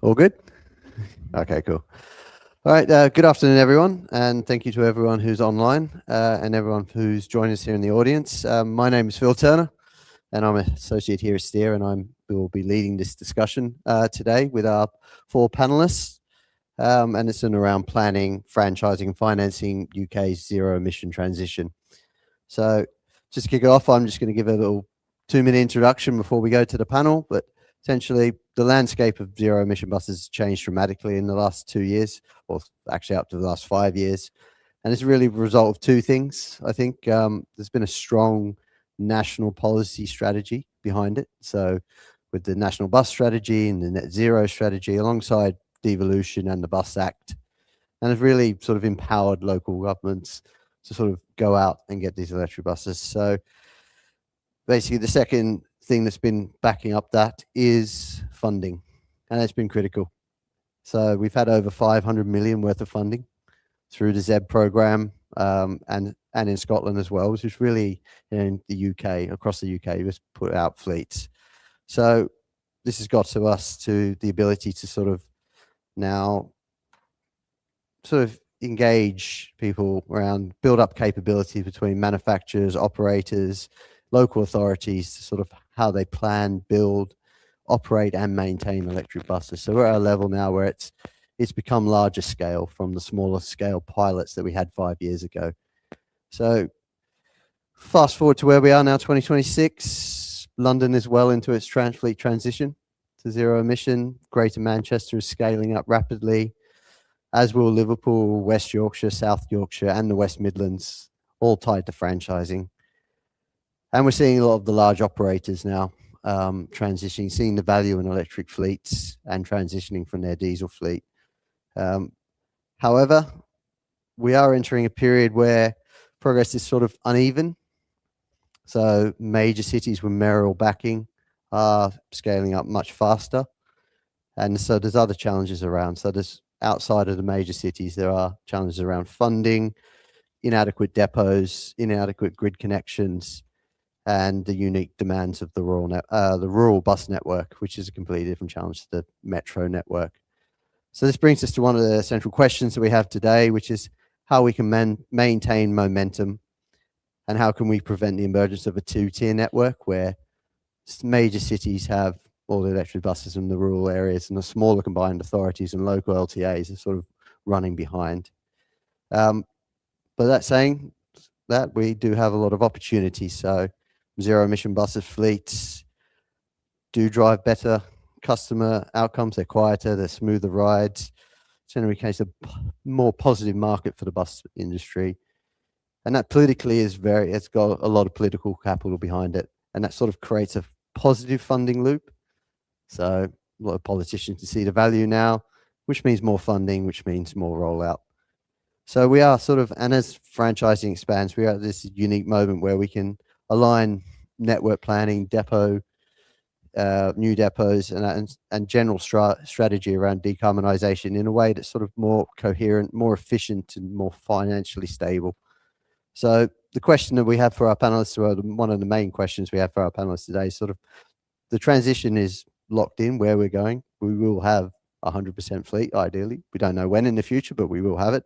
All good? Okay, cool. All right, good afternoon, everyone, and thank you to everyone who's online and everyone who's joined us here in the audience. My name is Phil Turner, and I'm an associate here at Steer, and we will be leading this discussion today with our four panelists, and it's in around planning, franchising, and financing UK's zero-emission transition. So just to kick it off, I'm just going to give a little 2-minute introduction before we go to the panel, but essentially the landscape of zero-emission buses has changed dramatically in the last 2 years, or actually up to the last 5 years. And it's really a result of two things. I think there's been a strong national policy strategy behind it. So with the National Bus Strategy and the Net Zero Strategy, alongside devolution and the Bus Act, and it's really sort of empowered local governments to sort of go out and get these electric buses. So basically the second thing that's been backing up that is funding, and it's been critical. So we've had over 500 million worth of funding through the ZEB program, and in Scotland as well, which is really in the UK, across the UK, just put out fleets. So this has got to us to the ability to sort of now sort of engage people around, build up capability between manufacturers, operators, local authorities, to sort of how they plan, build, operate and maintain electric buses. So we're at a level now where it's become larger scale from the smaller scale pilots that we had 5 years ago. So fast forward to where we are now, 2026, London is well into its fleet transition to zero emission. Greater Manchester is scaling up rapidly, as will Liverpool, West Yorkshire, South Yorkshire and the West Midlands, all tied to franchising. And we're seeing a lot of the large operators now transitioning, seeing the value in electric fleets and transitioning from their diesel fleet. However, we are entering a period where progress is sort of uneven. So major cities with mayoral backing are scaling up much faster. And so there's other challenges around. So there's outside of the major cities, there are challenges around funding, inadequate depots, inadequate grid connections, and the unique demands of the rural bus network, which is a completely different challenge to the metro network. So this brings us to one of the central questions that we have today, which is how we can maintain momentum, and how can we prevent the emergence of a two-tier network where major cities have all the electric buses in the rural areas and the smaller combined authorities and local LTAs are sort of running behind. But that saying that, we do have a lot of opportunities. So zero-emission buses fleets do drive better customer outcomes. They're quieter, they're smoother rides. It's in any case a more positive market for the bus industry. And that politically is it's got a lot of political capital behind it. And that sort of creates a positive funding loop. So a lot of politicians can see the value now, which means more funding, which means more rollout. So we are sort of, and as franchising expands, we are at this unique moment where we can align network planning, depot, new depots, and general strategy around decarbonisation in a way that's sort of more coherent, more efficient, and more financially stable. So the question that we have for our panelists, or one of the main questions we have for our panelists today, is sort of the transition is locked in where we're going. We will have 100% fleet, ideally. We don't know when in the future, but we will have it.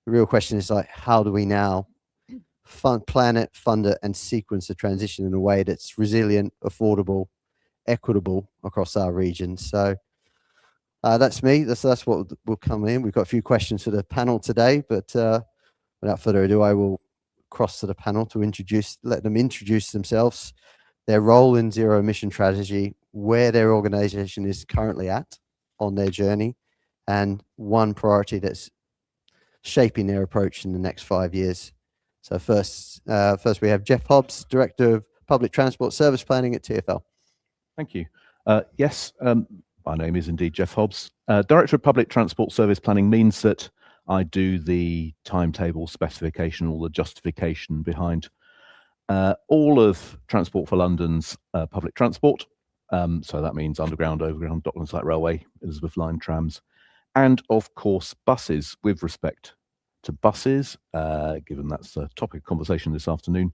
The real question is, like, how do we now plan it, fund it, and sequence the transition in a way that's resilient, affordable, equitable across our region? So that's me. That's what will come in. We've got a few questions for the panel today, but without further ado, I will cross to the panel to let them introduce themselves, their role in zero emission strategy, where their organization is currently at on their journey, and one priority that's shaping their approach in the next 5 years. So first we have Geoff Hobbs, Director of Public Transport Service Planning at TfL. Thank you. Yes, my name is indeed Geoff Hobbs. Director of Public Transport Service Planning means that I do the timetable specification, all the justification behind all of Transport for London's public transport. So that means underground, overground, Docklands Light Railway, Elizabeth Line trams, and of course buses. With respect to buses, given that's the topic of conversation this afternoon,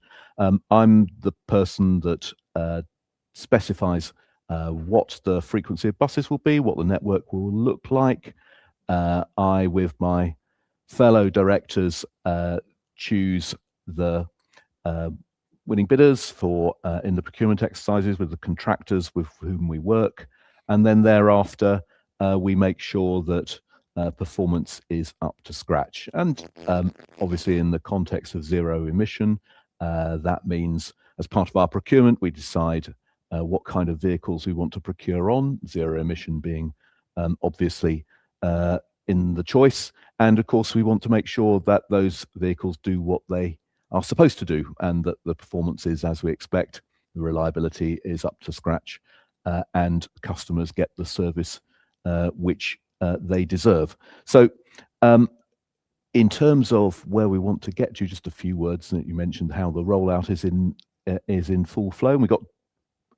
I'm the person that specifies what the frequency of buses will be, what the network will look like. I, with my fellow directors, choose the winning bidders for in the procurement exercises with the contractors with whom we work, and then thereafter we make sure that performance is up to scratch. And obviously, in the context of zero emission, that means as part of our procurement, we decide what kind of vehicles we want to procure on, zero emission being obviously in the choice. And of course, we want to make sure that those vehicles do what they are supposed to do, and that the performance is as we expect, the reliability is up to scratch, and customers get the service which they deserve. So in terms of where we want to get to, just a few words that you mentioned how the rollout is in full flow. And we've got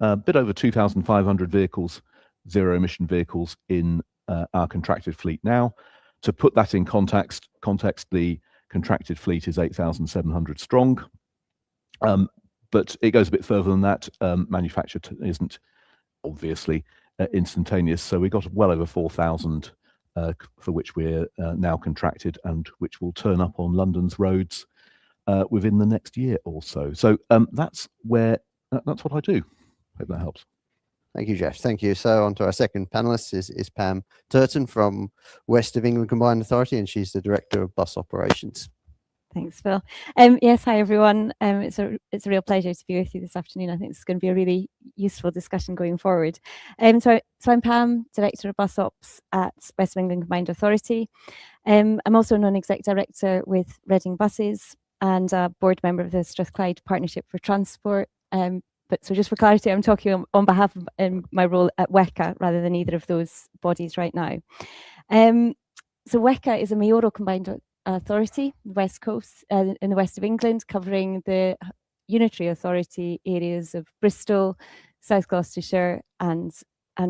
a bit over 2,500 vehicles, zero emission vehicles in our contracted fleet now. To put that in context, the contracted fleet is 8,700 strong, but it goes a bit further than that. Manufacture isn't obviously instantaneous, so we got well over 4,000 for which we're now contracted, and which will turn up on London's roads within the next year or so. So that's what I do. Hope that helps. Thank you, Geoff. Thank you. So on to our second panelist is Pam Turton from West of England Combined Authority, and she's the Director of Bus Operations. Thanks, Phil. Yes, hi everyone. It's a real pleasure to be with you this afternoon. I think it's going to be a really useful discussion going forward. So I'm Pam, Director of Bus Ops at West of England Combined Authority. I'm also a non-exec director with Reading Buses and a board member of the Strathclyde Partnership for Transport. But so just for clarity, I'm talking on behalf of my role at WECA rather than either of those bodies right now. So WECA is a mayoral combined authority, West Coast, in the west of England, covering the unitary authority areas of Bristol, South Gloucestershire, and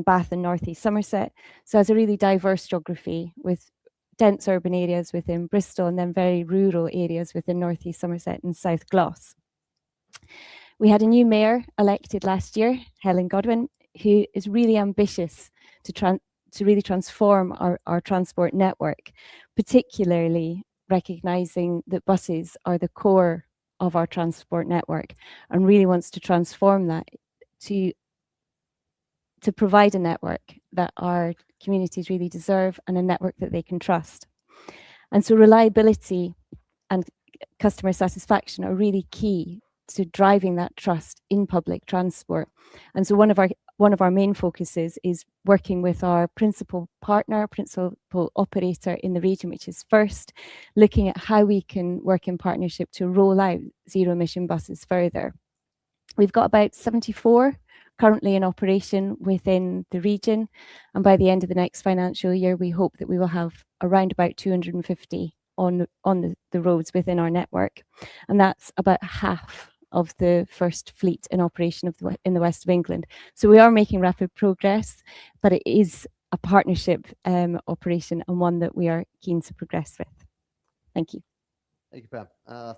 Bath and North East Somerset. So it has a really diverse geography with dense urban areas within Bristol and then very rural areas within North East Somerset and South Gloss. We had a new mayor elected last year, Helen Godwin, who is really ambitious to really transform our transport network, particularly recognising that buses are the core of our transport network, and really wants to transform that to provide a network that our communities really deserve and a network that they can trust. And so reliability and customer satisfaction are really key to driving that trust in public transport. And so one of our main focuses is working with our principal operator in the region, which is First, looking at how we can work in partnership to roll out zero emission buses further. We've got about 74 currently in operation within the region, and by the end of the next financial year, we hope that we will have around about 250 on the roads within our network, and that's about half of the First fleet in operation in the west of England. So we are making rapid progress, but it is a partnership operation, and one that we are keen to progress with. Thank you. Thank you, Pam.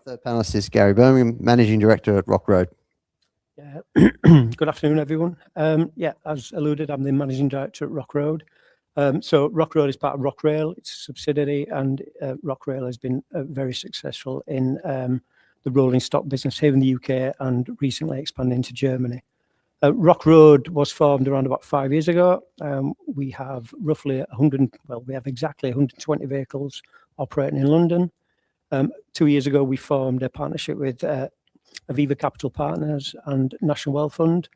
Third panelist is Garry, Birmingham, Managing Director at Rock Road. Yeah. Good afternoon, everyone. Yeah, as alluded, I'm the Managing Director at Rock Road. So Rock Road is part of Rockrail, it's a subsidiary, and Rockrail has been very successful in the rolling stock business here in the UK and recently expanding to Germany. Rock Road was formed around about 5 years ago. We have roughly we have exactly 120 vehicles operating in London. 2 years ago, we formed a partnership with Aviva Capital Partners and National Wealth Fund,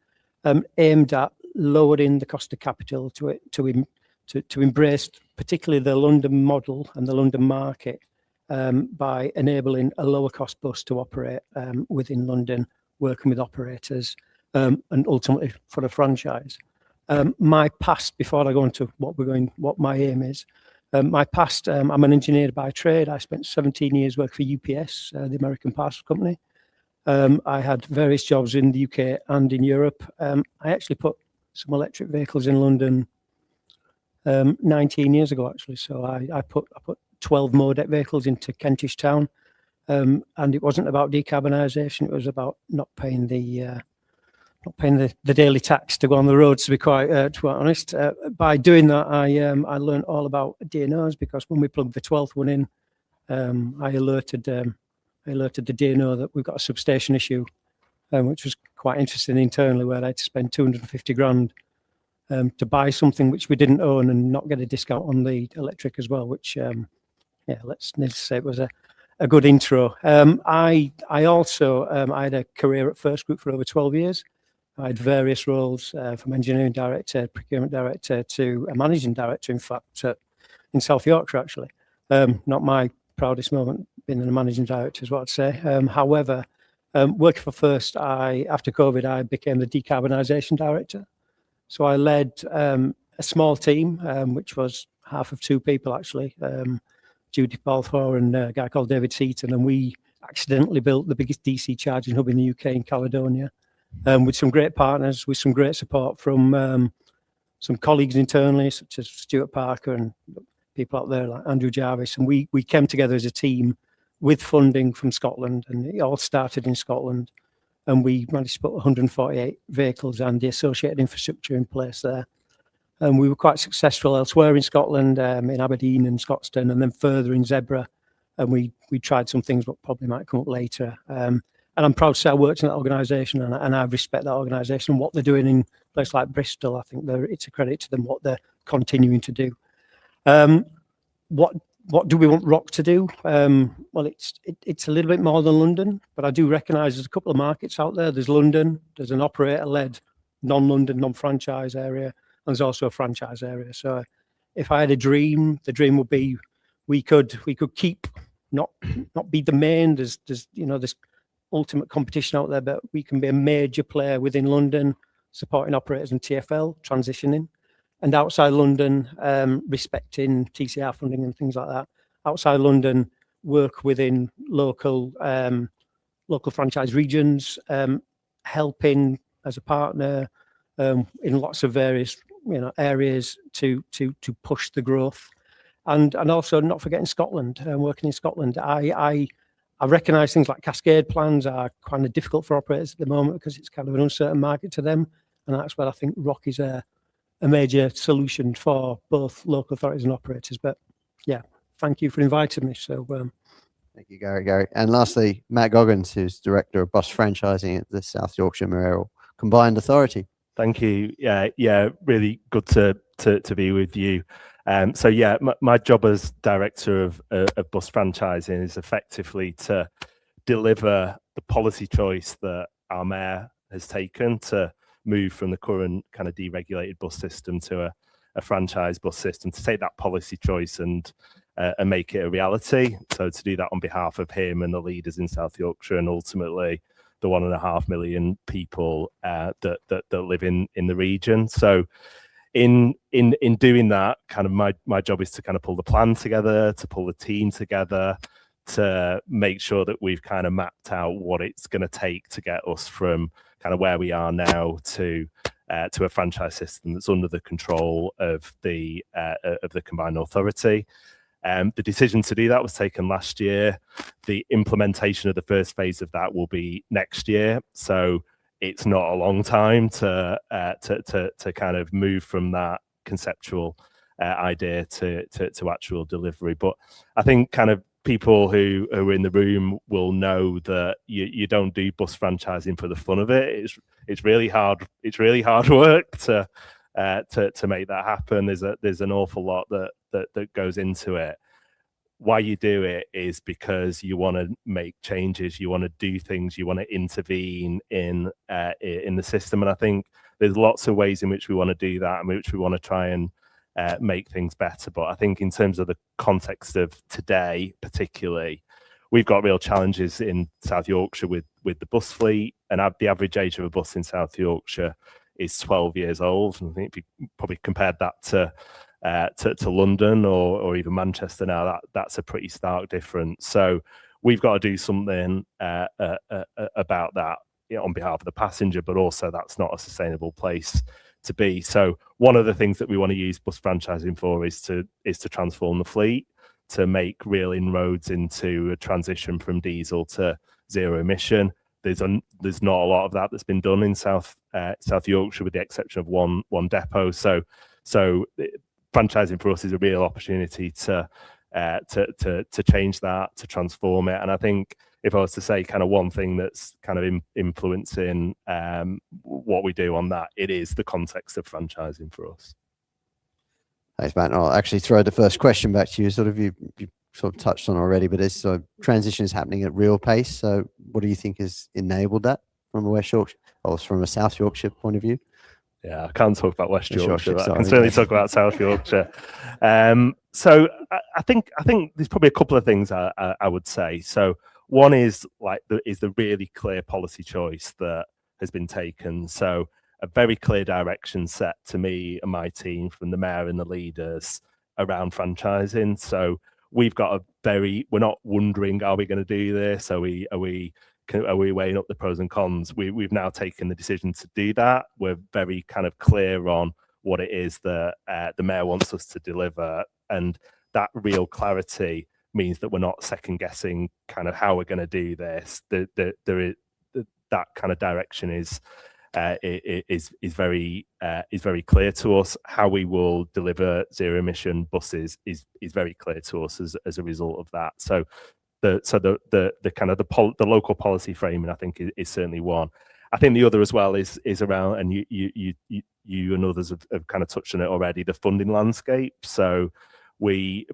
aimed at lowering the cost of capital to embrace particularly the London model and the London market, by enabling a lower cost bus to operate within London, working with operators, and ultimately for a franchise. My past, before I go into what my aim is, my past, I'm an engineer by trade. I spent 17 years working for UPS, the American parcel company. I had various jobs in the UK and in Europe. I actually put some electric vehicles in London 19 years ago, actually. So I put 12 Modec vehicles into Kentish Town, and it wasn't about decarbonisation. It was about not paying the not paying the daily tax to go on the roads, to be quite honest. By doing that, I learned all about DNOs, because when we plugged the 12th one in, I alerted the DNO that we've got a substation issue, which was quite interesting internally, where I had to spend 250 grand to buy something which we didn't own and not get a discount on the electric as well, which, yeah, let's say it was a good intro. I also, I had a career at First Group for over 12 years. I had various roles, from engineering director, procurement director, to a managing director, in fact, in South Yorkshire, actually. Not my proudest moment being a managing director, is what I'd say. However, working for First, after COVID, I became the decarbonisation director. So I led a small team, which was half of 2 people, actually, Judy Balfour and a guy called David Seaton, and we accidentally built the biggest DC charging hub in the UK, in Caledonia. With some great partners, with some great support from some colleagues internally, such as Stuart Parker and people out there like Andrew Jarvis. And we came together as a team with funding from Scotland, and it all started in Scotland. And we managed to put 148 vehicles and the associated infrastructure in place there. And we were quite successful elsewhere in Scotland, in Aberdeen and Scotstoun, and then further in Zebra. And we tried some things that probably might come up later. And I'm proud to say I worked in that organisation, and I respect that organisation and what they're doing in a place like Bristol. I think it's a credit to them what they're continuing to do. What do we want Rock to do? Well, it's a little bit more than London, but I do recognise there's a couple of markets out there. There's London, there's an operator-led non-London, non-franchise area, and there's also a franchise area. So if I had a dream, the dream would be we could keep not be the main. There's ultimate competition out there, but we can be a major player within London, supporting operators and TfL transitioning, and outside London, respecting TCR funding and things like that. Outside London, work within local franchise regions, helping as a partner in lots of various areas to push the growth, and also not forgetting Scotland. Working in Scotland, I recognise things like cascade plans are kind of difficult for operators at the moment, because it's kind of an uncertain market to them. And that's where I think Rock is a major solution for both local authorities and operators. But yeah, thank you for inviting me. So thank you, Gary. And lastly, Matt Goggins, who's Director of Bus Franchising at the South Yorkshire Mayoral Combined Authority. Thank you. Yeah, really good to be with you. So yeah, my job as director of bus franchising is effectively to deliver the policy choice that our mayor has taken to move from the current kind of deregulated bus system to a franchise bus system, to take that policy choice and make it a reality. So to do that on behalf of him and the leaders in South Yorkshire, and ultimately the 1.5 million people that live in the region. So in doing that, kind of my job is to kind of pull the plan together, to pull the team together, to make sure that we've kind of mapped out what it's going to take to get us from kind of where we are now to a franchise system that's under the control of the combined authority. The decision to do that was taken last year. The implementation of the first phase of that will be next year. So it's not a long time to kind of move from that conceptual idea to actual delivery. But I think kind of people who are in the room will know that you don't do bus franchising for the fun of it. It's really hard. It's really hard work to make that happen. There's an awful lot that goes into it. Why you do it is because you want to make changes, you want to do things, you want to intervene in the system. And I think there's lots of ways in which we want to do that, and which we want to try and make things better. But I think in terms of the context of today, particularly, we've got real challenges in South Yorkshire with the bus fleet, and the average age of a bus in South Yorkshire is 12 years old. And I think if you probably compared that to London or even Manchester now, that's a pretty stark difference. So we've got to do something about that, on behalf of the passenger, but also that's not a sustainable place to be. So one of the things that we want to use bus franchising for is to transform the fleet, to make real inroads into a transition from diesel to zero emission. there's not a lot of that that's been done in South Yorkshire, with the exception of one depot. So franchising for us is a real opportunity to change that, to transform it. And I think if I was to say kind of one thing that's kind of influencing what we do on that, it is the context of franchising for us. Thanks, Matt. I'll actually throw the first question back to you. Sort of you sort of touched on already, but this transition is happening at real pace. So what do you think has enabled that from a West Yorkshire or from a South Yorkshire point of view? Yeah, I can't talk about West Yorkshire, but I sorry. can certainly talk about South Yorkshire. So I think there's probably a couple of things I would say. So one is the really clear policy choice that has been taken. So a very clear direction set to me and my team from the mayor and the leaders around franchising. So we've got we're not wondering, are we going to do this? Are we weighing up the pros and cons? We've now taken the decision to do that. We're very kind of clear on what it is that the mayor wants us to deliver, and that real clarity means that we're not second guessing kind of how we're going to do this. That kind of direction is very clear to us. How we will deliver zero emission buses is very clear to us as a result of that. So the kind of the local policy framing, I think, is certainly one. I think the other as well is around, and you and others have kind of touched on it already, the funding landscape. So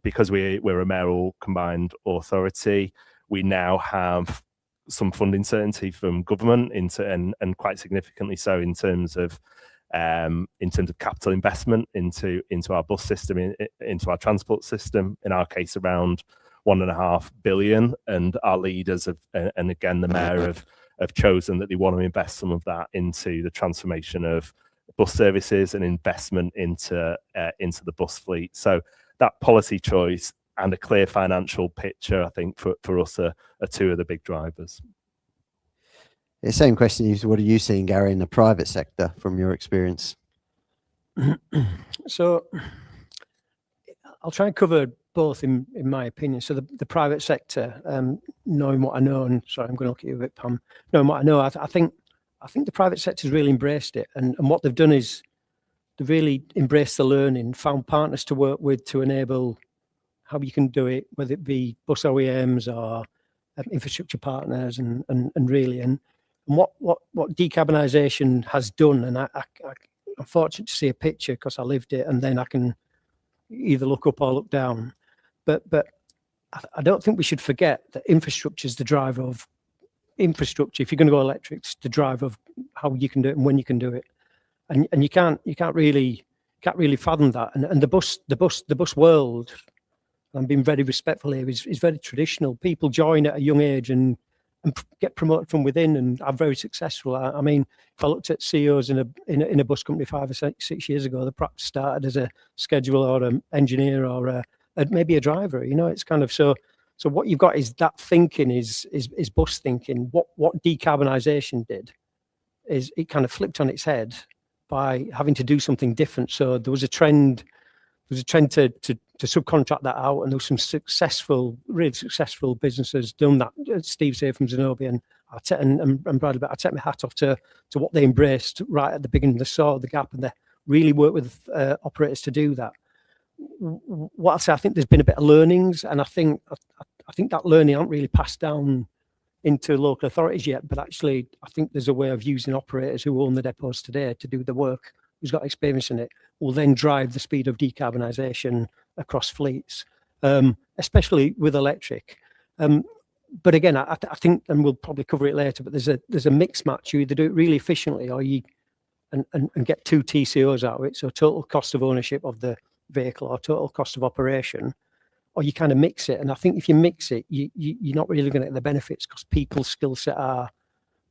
because we're a mayoral combined authority, we now have some funding certainty from government and quite significantly so in terms of capital investment into our bus system, into our transport system. In our case, around 1.5 billion, and our leaders and again the mayor have chosen that they want to invest some of that into the transformation of bus services and investment into the bus fleet. So that policy choice and a clear financial picture, I think, for us are two of the big drivers. The same question is, what are you seeing, Garry, in the private sector from your experience? So I'll try and cover both in my opinion. So the private sector, knowing what I know, and sorry, I'm going to look at you a bit, Pam. Knowing what I know, I think the private sector's really embraced it, and what they've done is they've really embraced the learning, found partners to work with to enable how you can do it, whether it be bus OEMs or infrastructure partners, and what decarbonisation has done. And I'm fortunate to see a picture because I lived it, and then I can either look up or look down. But I don't think we should forget that infrastructure is the driver of infrastructure. If you're going to go electric, it's the driver of how you can do it and when you can do it. And you can't really fathom that. And the bus world, I'm being very respectful here, is very traditional. People join at a young age and get promoted from within and are very successful. I mean, if I looked at CEOs in a bus company 5 or 6 years ago, they perhaps started as a scheduler or an engineer or maybe a driver. You know, it's kind of so what you've got is that thinking is bus thinking. What decarbonisation did is it kind of flipped on its head by having to do something different. So there was a trend to subcontract that out, and there was some really successful businesses done that. Steve's here from Zenobia and Bradley, but I take my hat off to what they embraced right at the beginning. They saw the gap and they really worked with operators to do that. What I'll say, I think there's been a bit of learnings, and I think that learning aren't really passed down into local authorities yet, but actually I think there's a way of using operators who own the depots today to do the work, who's got experience in it, will then drive the speed of decarbonisation across fleets, especially with electric. But again, I think, and we'll probably cover it later, but there's a mix match. You either do it really efficiently or you and get 2 TCOs out of it, so total cost of ownership of the vehicle or total cost of operation, or you kind of mix it. And I think if you mix it, you're not really going to get the benefits because people's skill set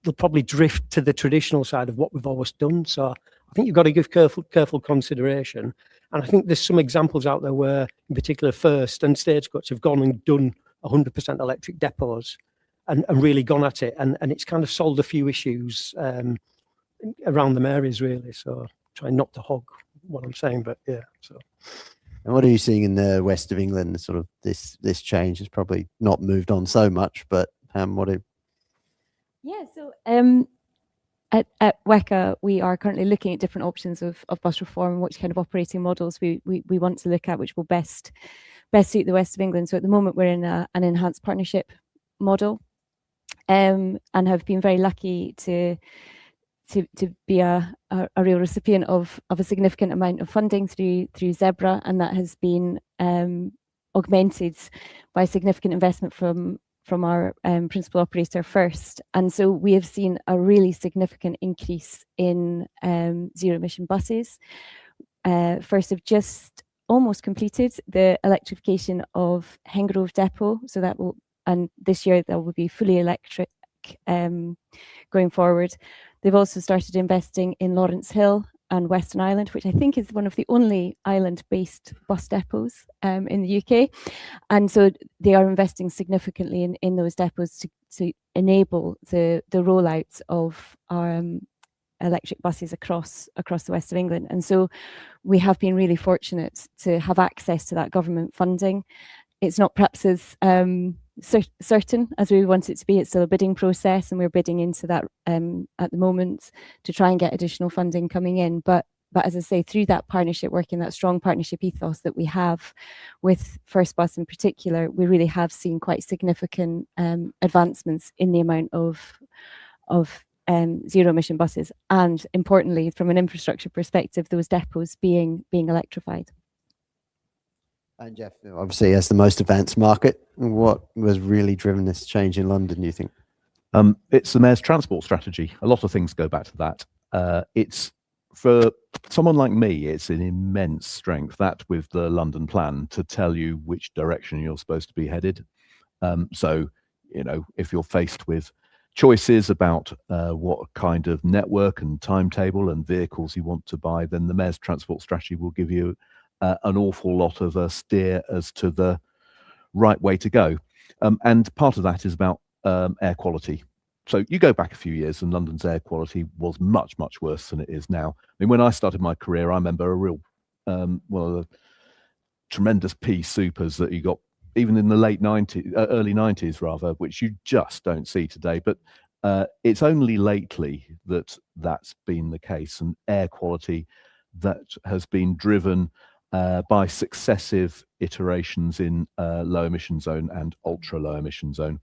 they'll probably drift to the traditional side of what we've always done. So I think you've got to give careful consideration. And I think there's some examples out there where, in particular, First and Stagecoach have gone and done 100% electric depots and really gone at it. And it's kind of solved a few issues around them areas, really. So try not to hog what I'm saying, but yeah. So. And what are you seeing in the west of England? Sort of this change has probably not moved on so much, but what do Yeah, so at WECA, we are currently looking at different options of bus reform and which kind of operating models we want to look at, which will best suit the West of England. So at the moment, we're in an enhanced partnership model, and have been very lucky to be a real recipient of a significant amount of funding through Zebra, and that has been augmented by significant investment from our principal operator First. And so we have seen a really significant increase in zero-emission buses. First have just almost completed the electrification of Hengrove Depot, so that will, and this year that will be fully electric going forward. They've also started investing in Lawrence Hill and Western Island, which I think is one of the only island-based bus depots in the UK. And so they are investing significantly in those depots to enable the rollout of electric buses across the West of England. And so we have been really fortunate to have access to that government funding. It's not perhaps as certain as we want it to be. It's still a bidding process, and we're bidding into that at the moment to try and get additional funding coming in. But as I say, through that partnership, working that strong partnership ethos that we have with First Bus in particular, we really have seen quite significant advancements in the amount of zero-emission buses, and importantly, from an infrastructure perspective, those depots being electrified. And Geoff, obviously, as the most advanced market, what was really driven this change in London, do you think? It's the Mayor's transport strategy. A lot of things go back to that. It's, for someone like me, it's an immense strength, that with the London plan, to tell you which direction you're supposed to be headed. So, you know, if you're faced with choices about what kind of network and timetable and vehicles you want to buy, then the Mayor's transport strategy will give you an awful lot of a steer as to the right way to go. And part of that is about air quality. So you go back a few years and London's air quality was much, much worse than it is now. I mean, when I started my career, I remember a real, one of the tremendous pea supers that you got even in the late 90s, early 90s rather, which you just don't see today. But it's only lately that that's been the case, and air quality that has been driven by successive iterations in low emission zone and ultra low emission zone.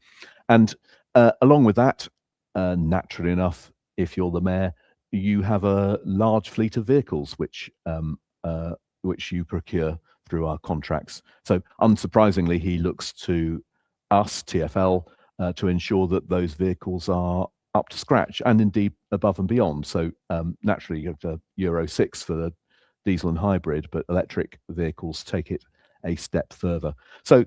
And along with that, naturally enough, if you're the mayor, you have a large fleet of vehicles which you procure through our contracts. So unsurprisingly, he looks to us, TfL, to ensure that those vehicles are up to scratch and indeed above and beyond. So naturally, you have the Euro 6 for the diesel and hybrid, but electric vehicles take it a step further. So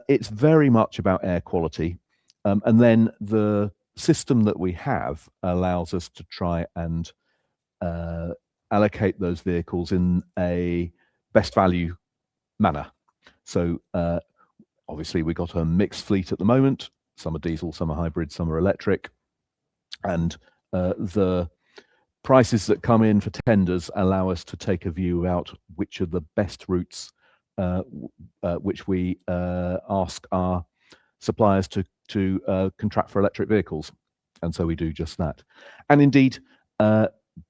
it's very much about air quality. And then the system that we have allows us to try and allocate those vehicles in a best value manner. So obviously we've got a mixed fleet at the moment. Some are diesel, some are hybrid, some are electric. And the prices that come in for tenders allow us to take a view about which are the best routes which we ask our suppliers to contract for electric vehicles. And so we do just that. And indeed,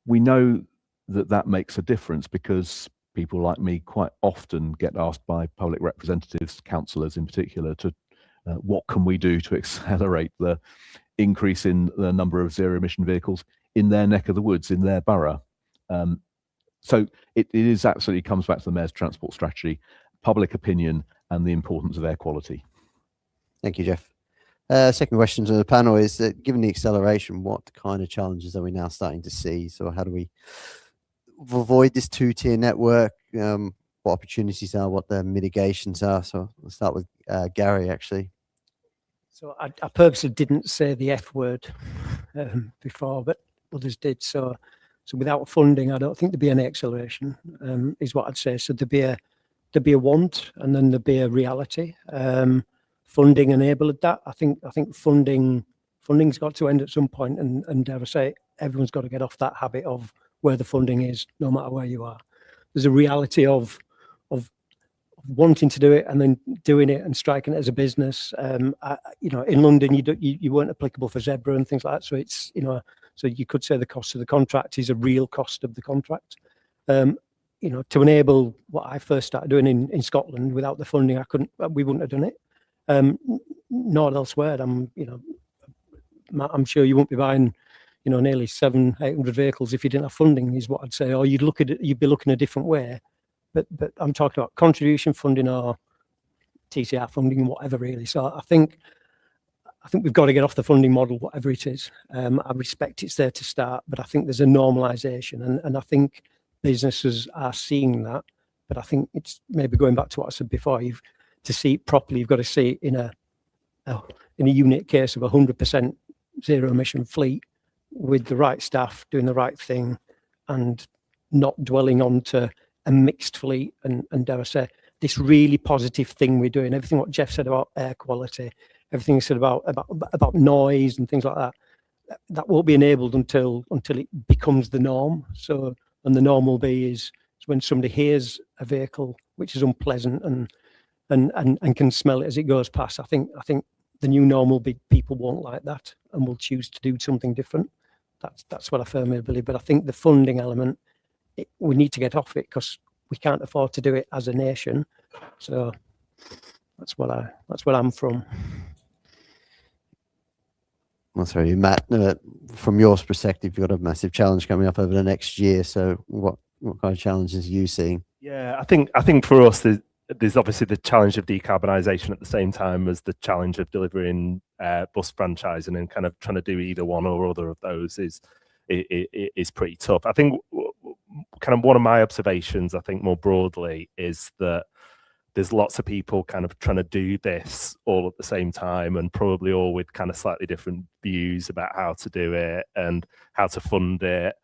we know that that makes a difference, because people like me quite often get asked by public representatives, councillors in particular, to what can we do to accelerate the increase in the number of zero-emission vehicles in their neck of the woods, in their borough. So it is absolutely comes back to the Mayor's transport strategy, public opinion, and the importance of air quality. Thank you, Geoff. Second question to the panel is that, given the acceleration, what kind of challenges are we now starting to see? So how do we avoid this two-tier network? What opportunities are, what the mitigations are? So we'll start with Garry, actually. So I purposely didn't say the F word before, but others did. So without funding, I don't think there'd be any acceleration, is what I'd say. So there'd be a want, and then there'd be a reality. Funding enabled that. I think funding's got to end at some point, and dare I say, everyone's got to get off that habit of where the funding is, no matter where you are. There's a reality of wanting to do it and then doing it and striking it as a business. You know, in London, you weren't applicable for Zebra and things like that. So it's, you know, so you could say the cost of the contract is a real cost of the contract. You know, to enable what I first started doing in Scotland, without the funding, we wouldn't have done it. Nor elsewhere. You know, I'm sure you won't be buying, you know, nearly 700-800 vehicles if you didn't have funding, is what I'd say. Or you'd be looking a different way. But I'm talking about contribution funding or TCR funding, whatever, really. So I think we've got to get off the funding model, whatever it is. I respect it's there to start, but I think there's a normalisation, and I think businesses are seeing that. But I think it's maybe going back to what I said before. To see it properly, you've got to see it in a unit case of 100% zero-emission fleet with the right staff doing the right thing, and not dwelling onto a mixed fleet and dare I say, this really positive thing we're doing. Everything what Geoff said about air quality, everything he said about noise and things like that, that won't be enabled until it becomes the norm. So, and the norm will be is when somebody hears a vehicle which is unpleasant and can smell it as it goes past. I think the new norm will be people won't like that and will choose to do something different. That's what I firmly believe. But I think the funding element, we need to get off it because we can't afford to do it as a nation. So that's what I'm from. Well, sorry, Matt, from your perspective, you've got a massive challenge coming up over the next year. So what kind of challenges are you seeing? Yeah, I think for us, there's obviously the challenge of decarbonisation at the same time as the challenge of delivering bus franchising, and kind of trying to do either one or other of those is pretty tough. I think kind of one of my observations, I think more broadly, is that there's lots of people kind of trying to do this all at the same time, and probably all with kind of slightly different views about how to do it and how to fund it.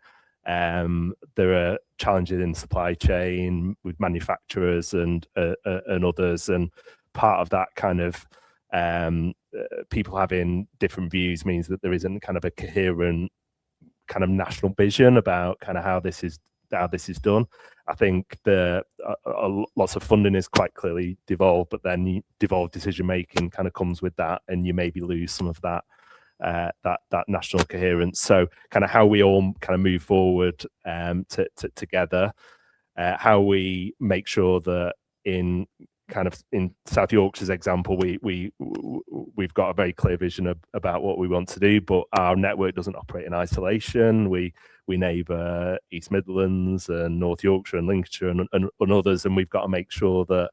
There are challenges in supply chain with manufacturers and others, and part of that kind of people having different views means that there isn't kind of a coherent kind of national vision about kind of how this is done. I think lots of funding is quite clearly devolved, but then devolved decision making kind of comes with that, and you maybe lose some of that national coherence. So kind of how we all kind of move forward together, how we make sure that in South Yorkshire's example, we've got a very clear vision about what we want to do, but our network doesn't operate in isolation. We neighbour East Midlands and North Yorkshire and Lincolnshire and others, and we've got to make sure that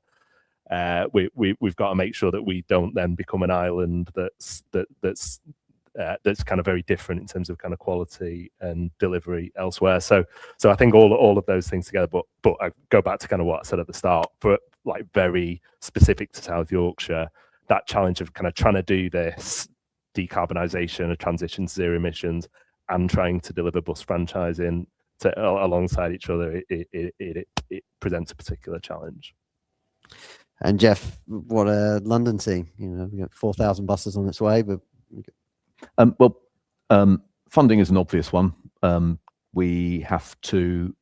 we've got to make sure that we don't then become an island that's kind of very different in terms of kind of quality and delivery elsewhere. So I think all of those things together, but I go back to kind of what I said at the start, but like very specific to South Yorkshire, that challenge of kind of trying to do this decarbonisation, a transition to zero emissions, and trying to deliver bus franchising alongside each other, it presents a particular challenge. And Geoff, what a London scene! You know, we got 4,000 buses on its way, but funding is an obvious one. We have to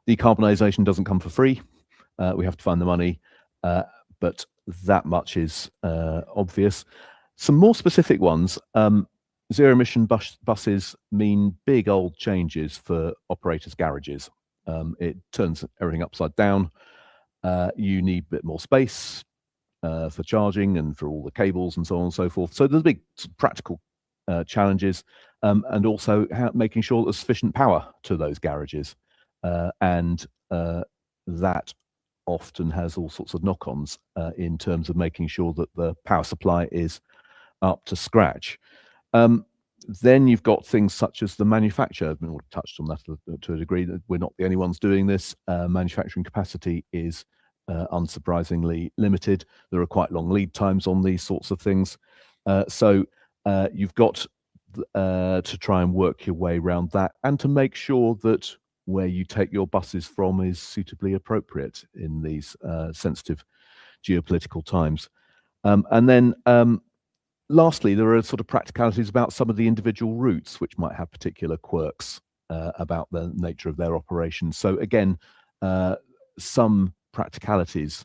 decarbonisation doesn't come for free. We have to find the money, but that much is obvious. Some more specific ones. Zero-emission buses mean big old changes for operators' garages. It turns everything upside down. You need a bit more space for charging and for all the cables and so on and so forth. So there's big practical challenges, and also making sure there's sufficient power to those garages. And that often has all sorts of knock-ons in terms of making sure that the power supply is up to scratch. Then you've got things such as the manufacture. We touched on that to a degree. That we're not the only ones doing this. Manufacturing capacity is unsurprisingly limited. There are quite long lead times on these sorts of things. So you've got to try and work your way around that, and to make sure that where you take your buses from is suitably appropriate in these sensitive geopolitical times. And then lastly, there are sort of practicalities about some of the individual routes which might have particular quirks about the nature of their operations. So again, some practicalities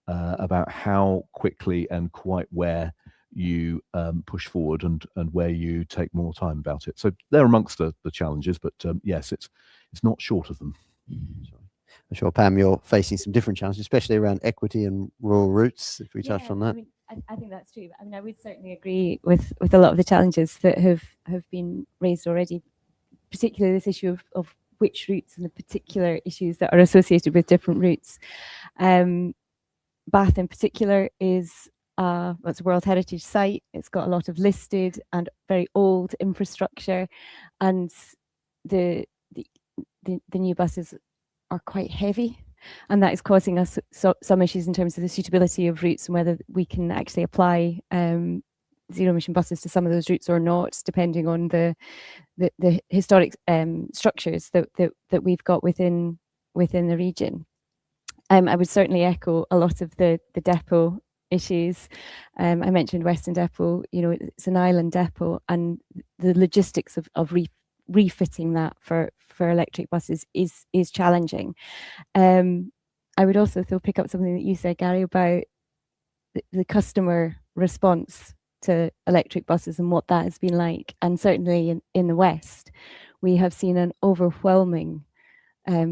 about how quickly and quite where you push forward and where you take more time about it. So they're amongst the challenges, but yes, it's not short of them. I'm sure, Pam, you're facing some different challenges, especially around equity and rural routes, if we touched on that. I mean, I think that's true. I mean, I would certainly agree with a lot of the challenges that have been raised already, particularly this issue of which routes and the particular issues that are associated with different routes. Bath in particular is it's a World Heritage Site. It's got a lot of listed and very old infrastructure, and the new buses are quite heavy, and that is causing us some issues in terms of the suitability of routes and whether we can actually apply zero-emission buses to some of those routes or not, depending on the historic structures that we've got within the region. I would certainly echo a lot of the depot issues. I mentioned Western Depot. You know, it's an island depot, and the logistics of refitting that for electric buses is challenging. I would also pick up something that you said, Gary, about the customer response to electric buses and what that has been like. And certainly in the West, we have seen an overwhelming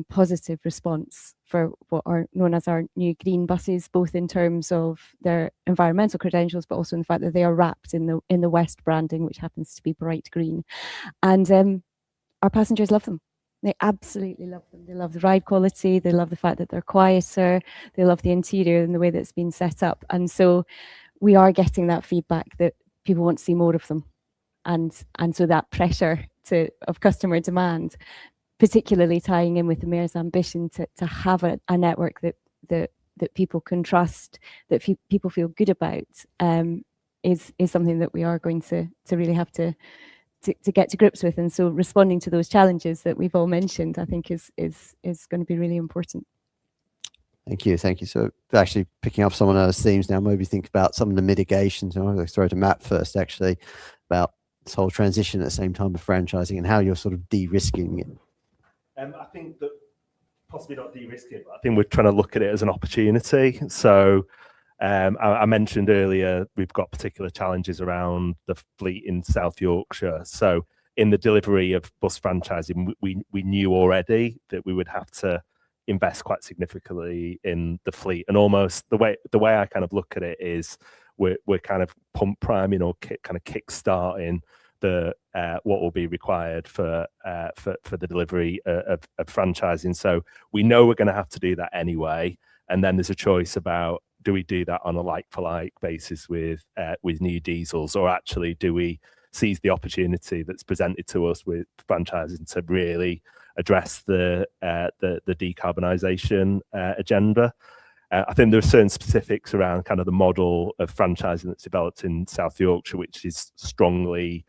positive response for what are known as our new green buses, both in terms of their environmental credentials, but also in the fact that they are wrapped in the West branding, which happens to be bright green. And our passengers love them. They absolutely love them. They love the ride quality. They love the fact that they're quieter. They love the interior and the way that it's been set up. And so we are getting that feedback that people want to see more of them. And so that pressure of customer demand, particularly tying in with the Mayor's ambition to have a network that people can trust, that people feel good about, is something that we are going to really have to get to grips with. And so responding to those challenges that we've all mentioned, I think is going to be really important. Thank you. So actually picking up some of those themes now, maybe think about some of the mitigations. I'm going to throw to Matt first, actually, about this whole transition at the same time of franchising and how you're sort of de-risking it. I think that possibly not de-risk it, but I think we're trying to look at it as an opportunity. So I mentioned earlier, we've got particular challenges around the fleet in South Yorkshire. So in the delivery of bus franchising, we knew already that we would have to invest quite significantly in the fleet. And almost the way I kind of look at it is we're kind of pump priming or kick starting what will be required for the delivery of franchising. So we know we're going to have to do that anyway. And then there's a choice about, do we do that on a like-for-like basis with new diesels, or actually do we seize the opportunity that's presented to us with franchising to really address the decarbonisation agenda? I think there are certain specifics around kind of the model of franchising that's developed in South Yorkshire, which is strongly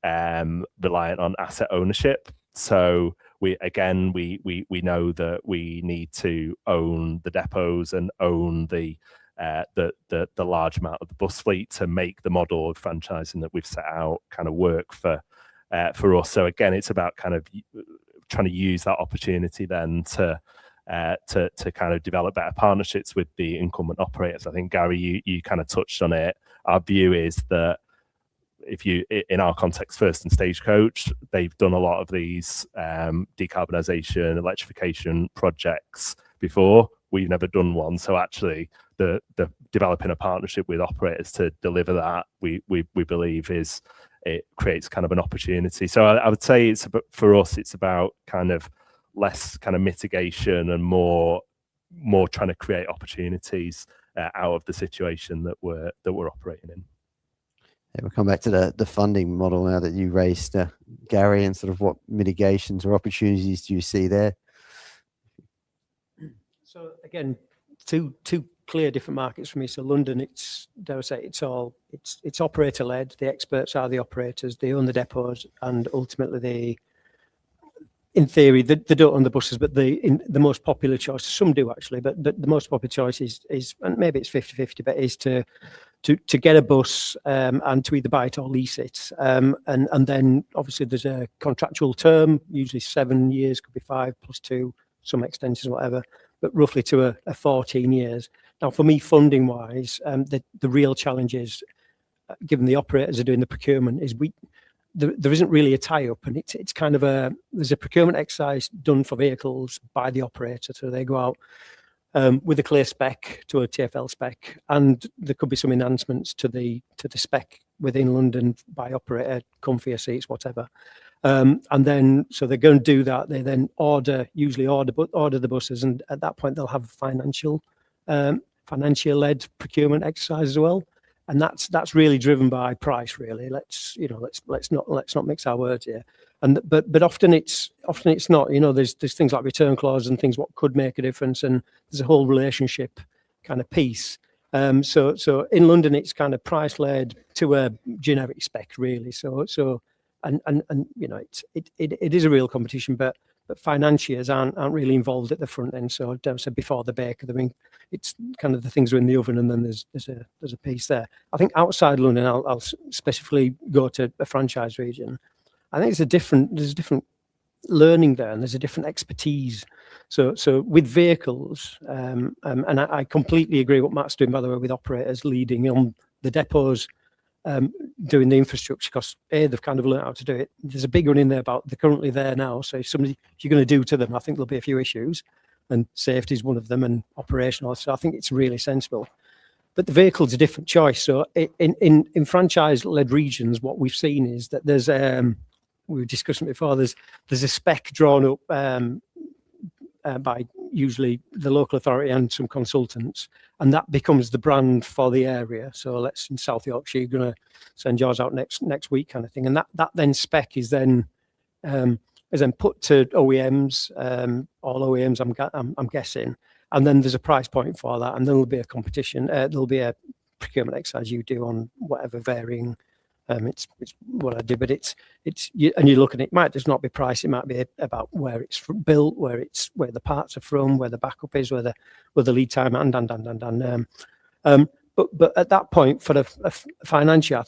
reliant on asset ownership. So we know that we need to own the depots and own the large amount of the bus fleet to make the model of franchising that we've set out kind of work for us. So again, it's about kind of trying to use that opportunity then to kind of develop better partnerships with the incumbent operators. I think, Gary, you kind of touched on it. Our view is that in our context, First and Stagecoach, they've done a lot of these decarbonisation, electrification projects before. We've never done one. So actually, the developing a partnership with operators to deliver that, we believe it creates kind of an opportunity. So I would say for us, it's about kind of less kind of mitigation and more trying to create opportunities out of the situation that we're operating in. Yeah, we'll come back to the funding model now that you raised, Gary, and sort of what mitigations or opportunities do you see there? So again, two clear different markets for me. So London, it's operator led. The experts are the operators. They own the depots, and ultimately in theory, they don't own the buses, but the most popular choice, some do actually, but the most popular choice is, and maybe it's 50-50, but is to get a bus and to either buy it or lease it. And then obviously there's a contractual term, usually 7 years, could be 5 + 2, some extensions, whatever. but roughly to a 14 years. Now, for me, funding wise, the real challenge is, given the operators are doing the procurement, is there isn't really a tie-up, and it's kind of there's a procurement exercise done for vehicles by the operator, so they go out with a clear spec to a TfL spec, and there could be some enhancements to the spec within London by operator, comfier seats, whatever. And then, so they're going to do that. They then usually order the buses, and at that point they'll have financial-led procurement exercise as well. And that's really driven by price, really. Let's not mix our words here. And but often it's not. There's things like return clauses and things what could make a difference, and there's a whole relationship kind of piece. So in London it's kind of price led to a generic spec, really. And it is a real competition, but financiers aren't really involved at the front end. So don't say before the baker. I mean, it's kind of the things are in the oven, and then there's a piece there. I think outside London, I'll specifically go to a franchise region. I think there's a different learning there, and there's a different expertise. So with vehicles, and I completely agree what Matt's doing, by the way, with operators leading on the depots, doing the infrastructure, because they've kind of learned how to do it. There's a big one in there about they're currently there now. So if you're going to do to them, I think there'll be a few issues, and safety is one of them, and operational. So I think it's really sensible. But the vehicle's a different choice. So in franchise-led regions, what we've seen is that there's we were discussing before. There's a spec drawn up by usually the local authority and some consultants, and that becomes the brand for the area. So let's in South Yorkshire, you're going to send yours out next week, kind of thing, and that then spec is then put to OEMs, all OEMs, I'm guessing, and then there's a price point for that, and then there'll be a competition. There'll be a procurement exercise you do on whatever varying. It's what I do, but and you look at it, might just not be price. It might be about where it's built, where the parts are from, where the backup is, where the lead time, but at that point, for the financial,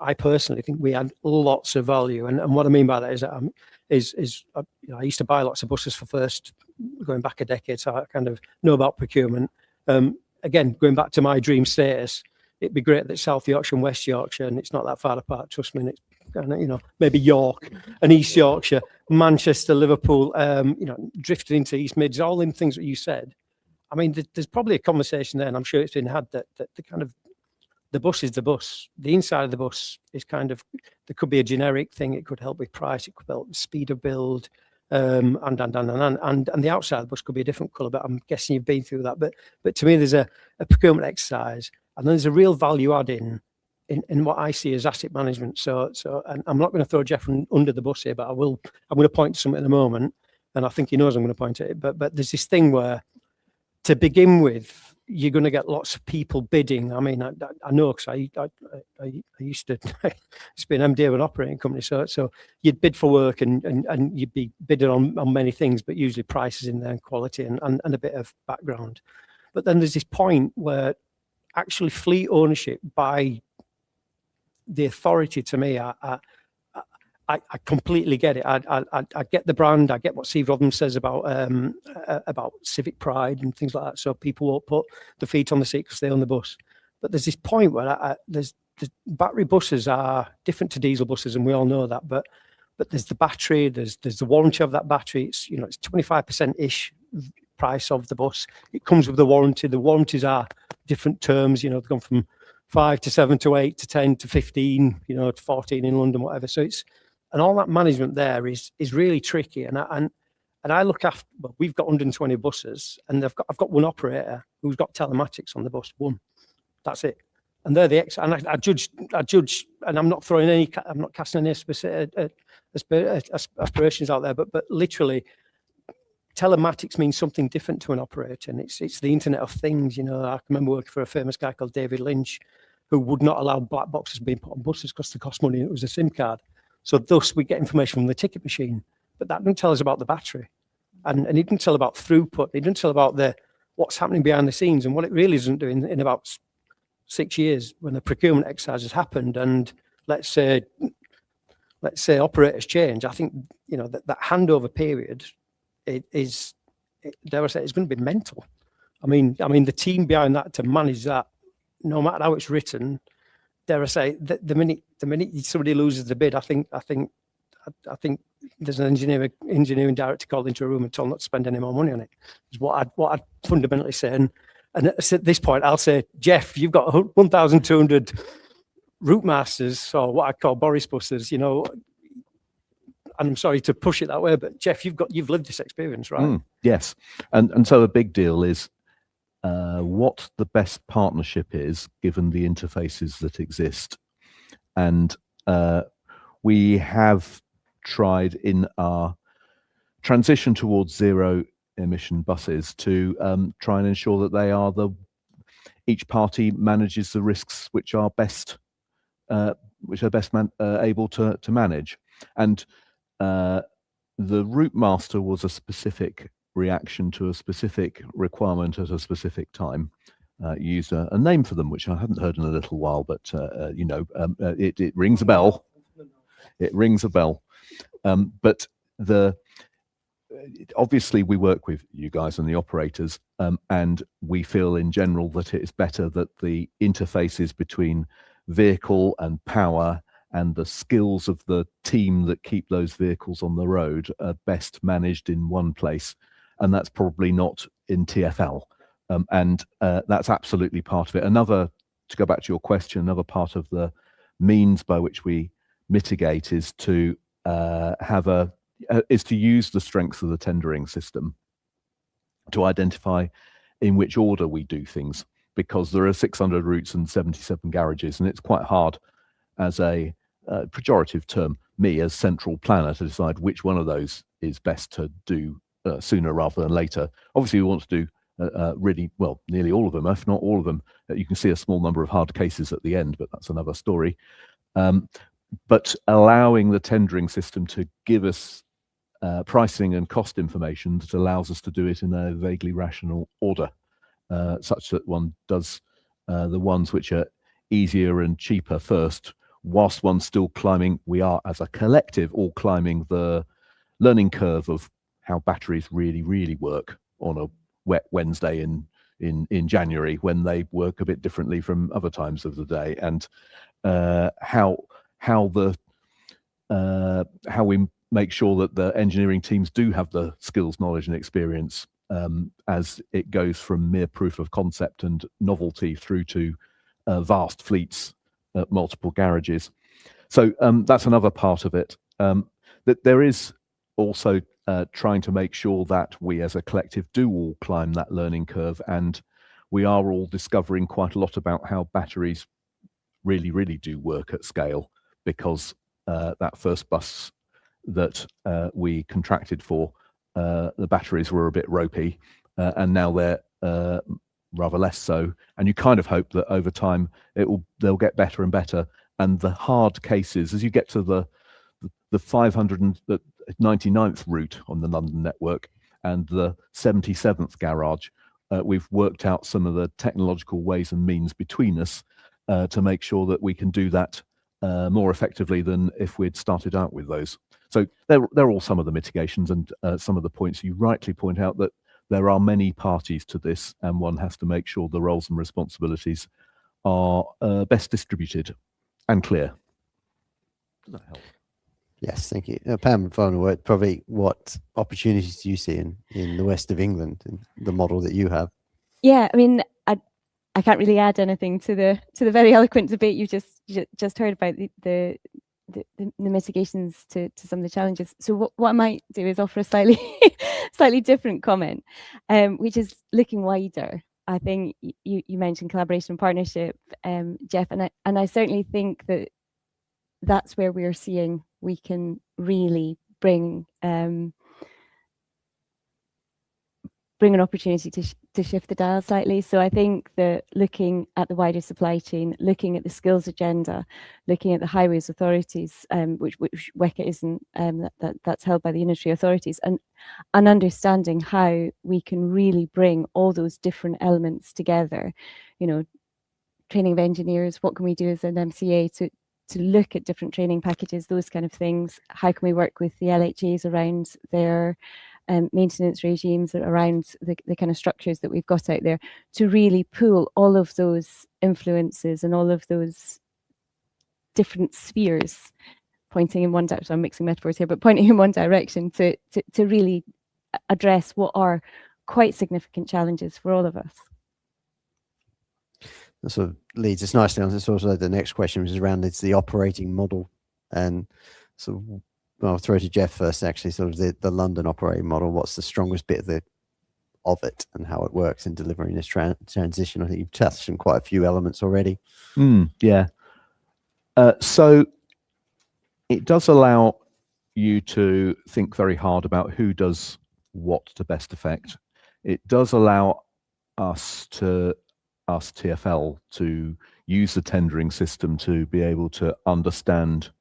I personally think we add lots of value, and what I mean by that is that I used to buy lots of buses for first, going back a decade, so I kind of know about procurement. Again, going back to my dream status. It'd be great that South Yorkshire and West Yorkshire, and it's not that far apart, trust me, and it's kind of, maybe York and East Yorkshire, Manchester, Liverpool, drifted into East Mids, all them things that you said. I mean, there's probably a conversation there, and I'm sure it's been had, that the kind of, the bus is the bus. The inside of the bus is kind of, there could be a generic thing, it could help with price, it could help with speed of build, and the outside of the bus could be a different colour, but I'm guessing you've been through that. But to me, there's a procurement exercise. And then there's a real value add in what I see as asset management. So, and I'm not going to throw Geoff under the bus here, but I'm going to point to something in a moment, and I think he knows I'm going to point at it. But there's this thing where, to begin with, you're going to get lots of people bidding. I mean, I know, because I used to be an MD of an operating company. So you'd bid for work, and you'd be bidding on many things, but usually prices in there, and quality, and a bit of background. But then there's this point where actually fleet ownership by the authority, to me, I completely get it. I get the brand. I get what Steve Robbins says about civic pride and things like that. So people won't put the feet on the seat because they own the bus. But there's this point where the battery buses are different to diesel buses, and we all know that. But there's the battery. There's the warranty of that battery. It's 25%-ish price of the bus. It comes with the warranty. The warranties are different terms, they've gone from 5 to 7 to 8 to 10 to 15, to 14 in London, whatever. So and all that management there is really tricky. And I look after, well, we've got 120 buses, and I've got one operator who's got telematics on the bus, one. That's it. And they're the and I judge, and I'm not casting any specific aspirations out there, but literally, telematics means something different to an operator, and it's the Internet of Things. I remember working for a famous guy called David Lynch, who would not allow black boxes being put on buses because they cost money, and it was a SIM card. So thus we get information from the ticket machine, but that doesn't tell us about the battery, and it doesn't tell about throughput. It doesn't tell about what's happening behind the scenes, and what it really isn't doing in about 6 years when the procurement exercise has happened, and let's say operators change. I think that handover period. It is dare I say, it's going to be mental. I mean, the team behind that to manage that, no matter how it's written, dare I say, the minute somebody loses the bid, I think there's an engineering director called into a room and told not to spend any more money on it. Is what I'd fundamentally say. And at this point, I'll say, Geoff, you've got 1,200 route masters, or what I call Boris busters, you know. And I'm sorry to push it that way, but Geoff, you've lived this experience, right? Yes, and so a big deal is what the best partnership is given the interfaces that exist, and we have tried in our transition towards zero-emission buses to try and ensure that they are each party manages the risks which are best able to manage. And the route master was a specific reaction to a specific requirement at a specific time. Used a name for them, which I haven't heard in a little while, but it rings a bell. It rings a bell. But obviously we work with you guys and the operators, and we feel in general that it is better that the interfaces between vehicle and power and the skills of the team that keep those vehicles on the road are best managed in one place, and that's probably not in TfL. And that's absolutely part of it. To go back to your question, another part of the means by which we mitigate is to use the strengths of the tendering system to identify in which order we do things, because there are 600 routes and 77 garages, and it's quite hard as a pejorative term, me as central planner, to decide which one of those is best to do sooner rather than later. Obviously, we want to do really well, nearly all of them, if not all of them. You can see a small number of hard cases at the end, but that's another story. But allowing the tendering system to give us pricing and cost information that allows us to do it in a vaguely rational order, such that one does the ones which are easier and cheaper first, whilst one's still climbing. We are, as a collective, all climbing the learning curve of how batteries really, really work on a wet Wednesday in January, when they work a bit differently from other times of the day, and how we make sure that the engineering teams do have the skills, knowledge, and experience as it goes from mere proof of concept and novelty through to vast fleets at multiple garages. So that's another part of it. That there is also trying to make sure that we as a collective do all climb that learning curve, and we are all discovering quite a lot about how batteries really, really do work at scale, because that first bus that we contracted for, the batteries were a bit ropey, and now they're rather less so. And you kind of hope that over time they'll get better and better. And the hard cases, as you get to the 599th route on the London network and the 77th garage, we've worked out some of the technological ways and means between us to make sure that we can do that more effectively than if we'd started out with those. So they're all some of the mitigations, and some of the points you rightly point out, that there are many parties to this, and one has to make sure the roles and responsibilities are best distributed and clear. Does that help? Yes, thank you. Pam, final word, probably what opportunities do you see in the west of England, in the model that you have? Yeah, I mean, I can't really add anything to the very eloquent debate you just heard about the mitigations to some of the challenges. So what I might do is offer a slightly different comment, which is looking wider. I think you mentioned collaboration and partnership, Geoff, and I certainly think that's where we're seeing we can really bring an opportunity to shift the dial slightly. So I think that looking at the wider supply chain, looking at the skills agenda, looking at the highways authorities, which WECA isn't, that's held by the industry authorities, and understanding how we can really bring all those different elements together. You know, training of engineers, what can we do as an MCA to look at different training packages, those kind of things. How can we work with the LHAs around their maintenance regimes around the kind of structures that we've got out there, to really pull all of those influences and all of those different spheres pointing in one direction. I'm mixing metaphors here, but pointing in one direction to really address what are quite significant challenges for all of us. That sort of leads us nicely on to sort of the next question, which is around the operating model. And so I'll throw to Geoff first, actually, sort of the London operating model. What's the strongest bit of it and how it works in delivering this transition? I think you've touched on quite a few elements already. Yeah. So it does allow you to think very hard about who does what to best effect. It does allow us TfL to use the tendering system to be able to understand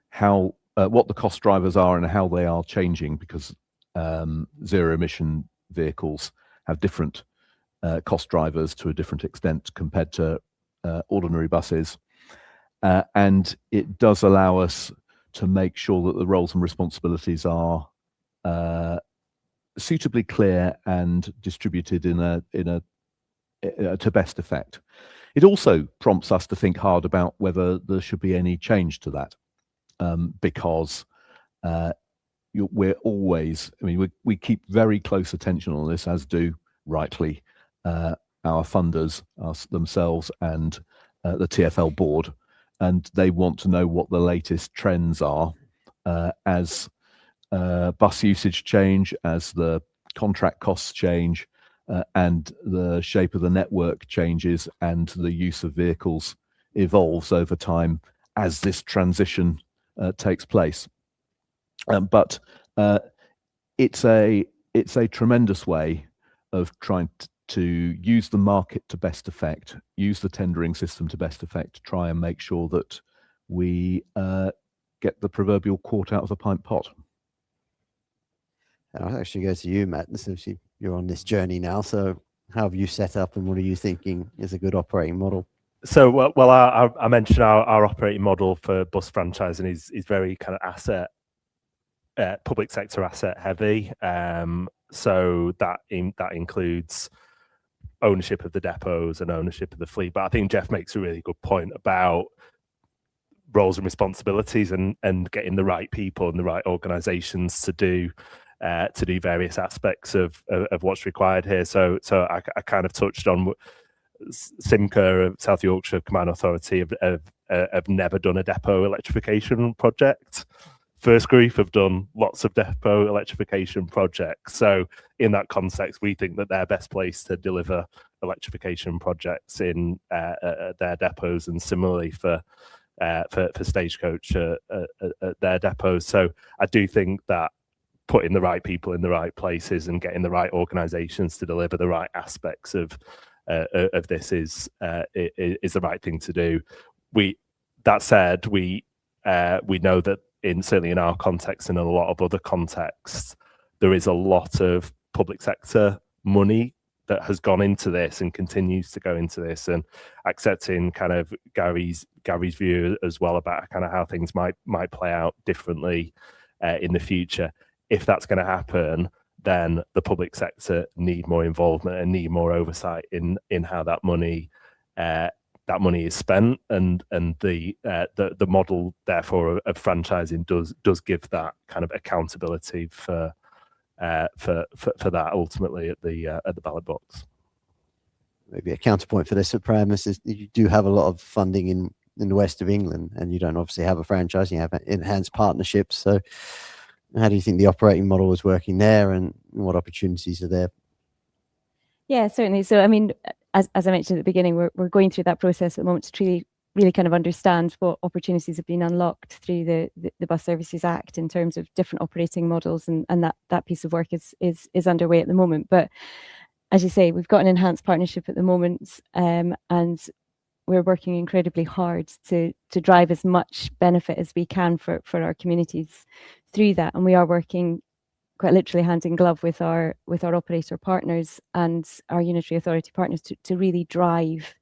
how what the cost drivers are and how they are changing, because zero emission vehicles have different cost drivers to a different extent compared to ordinary buses. And it does allow us to make sure that the roles and responsibilities are suitably clear and distributed to best effect. It also prompts us to think hard about whether there should be any change to that, because we're always, I mean, we keep very close attention on this, as do rightly our funders themselves and the TfL board, and they want to know what the latest trends are as bus usage change, as the contract costs change, and the shape of the network changes, and the use of vehicles evolves over time as this transition takes place. But it's a tremendous way of trying to use the market to best effect, use the tendering system to best effect, to try and make sure that we get the proverbial quart out of the pint pot. I'll actually go to you, Matt. Since you're on this journey now, so how have you set up, and what are you thinking is a good operating model? So, well, I mentioned our operating model for bus franchising is very kind of public sector asset heavy. So that includes ownership of the depots and ownership of the fleet. But I think Geoff makes a really good point about roles and responsibilities and getting the right people and the right organisations to do various aspects of what's required here. So I kind of touched on Simca of South Yorkshire Combined Authority have never done a depot electrification project. First Group have done lots of depot electrification projects. So in that context, we think that they're best placed to deliver electrification projects in their depots, and similarly for Stagecoach at their depots. So I do think that putting the right people in the right places and getting the right organisations to deliver the right aspects of this is the right thing to do. That said, we know that certainly in our context and in a lot of other contexts, there is a lot of public sector money that has gone into this and continues to go into this, and accepting kind of Garry's view as well about kind of how things might play out differently in the future. If that's going to happen, then the public sector need more involvement and need more oversight in how that money is spent, and the model therefore of franchising does give that kind of accountability for that ultimately at the ballot box. Maybe a counterpoint for this at Primus is you do have a lot of funding in the west of England, and you don't obviously have a franchise, you have enhanced partnerships. So how do you think the operating model is working there, and what opportunities are there? Yeah, certainly. So, I mean, as I mentioned at the beginning, we're going through that process at the moment to really kind of understand what opportunities have been unlocked through the Bus Services Act in terms of different operating models, and that piece of work is underway at the moment. But as you say, we've got an enhanced partnership at the moment, and we're working incredibly hard to drive as much benefit as we can for our communities through that. And we are working quite literally hand in glove with our operator partners and our unitary authority partners to really drive,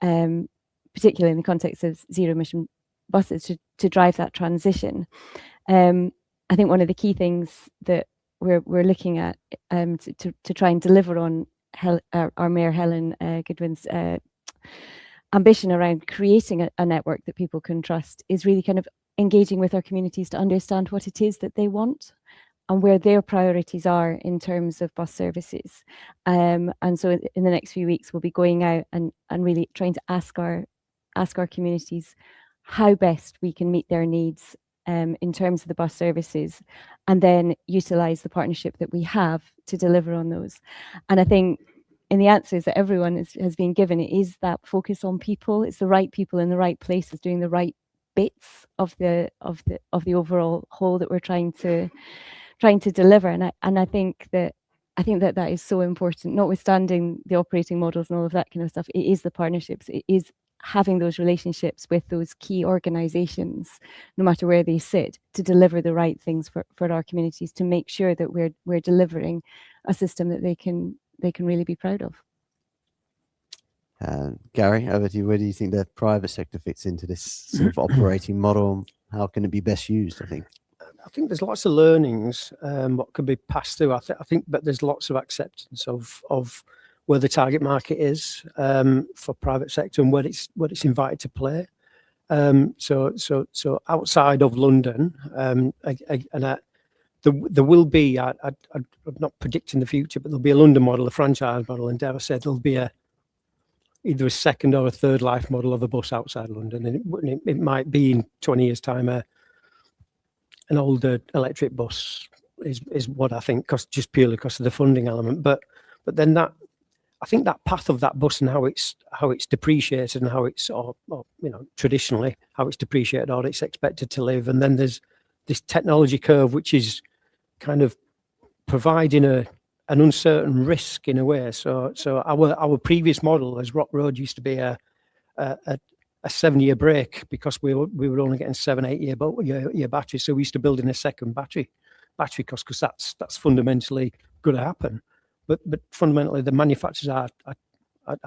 particularly in the context of zero emission buses, to drive that transition. I think one of the key things that we're looking at to try and deliver on our Mayor Helen Goodwin's ambition around creating a network that people can trust is really kind of engaging with our communities to understand what it is that they want and where their priorities are in terms of bus services. And so in the next few weeks, we'll be going out and really trying to ask our communities how best we can meet their needs in terms of the bus services, and then utilise the partnership that we have to deliver on those. And I think in the answers that everyone has been given, it is that focus on people. It's the right people in the right places doing the right bits of the overall whole that we're trying to deliver. And I think that is so important, notwithstanding the operating models and all of that kind of stuff. It is the partnerships. It is having those relationships with those key organizations, no matter where they sit, to deliver the right things for our communities, to make sure that we're delivering a system that they can really be proud of. Garry, over to you. Where do you think the private sector fits into this sort of operating model? How can it be best used, I think? I think there's lots of learnings what could be passed through. I think, but there's lots of acceptance of where the target market is for private sector and what it's invited to play. So outside of London, there will be. I'm not predicting the future, but there'll be a London model, a franchise model, and Deborah said there'll be either a second or a third life model of a bus outside London, and it might be in 20 years' time an older electric bus is what I think, just purely because of the funding element. But then I think that path of that bus and how it's depreciated and how it's or traditionally how it's depreciated or it's expected to live, and then there's this technology curve which is kind of providing an uncertain risk in a way. So our previous model as Rock Road used to be a 7-year break because we were only getting 7-8 year batteries. So we used to build in a second battery cost because that's fundamentally going to happen. But fundamentally, the manufacturers are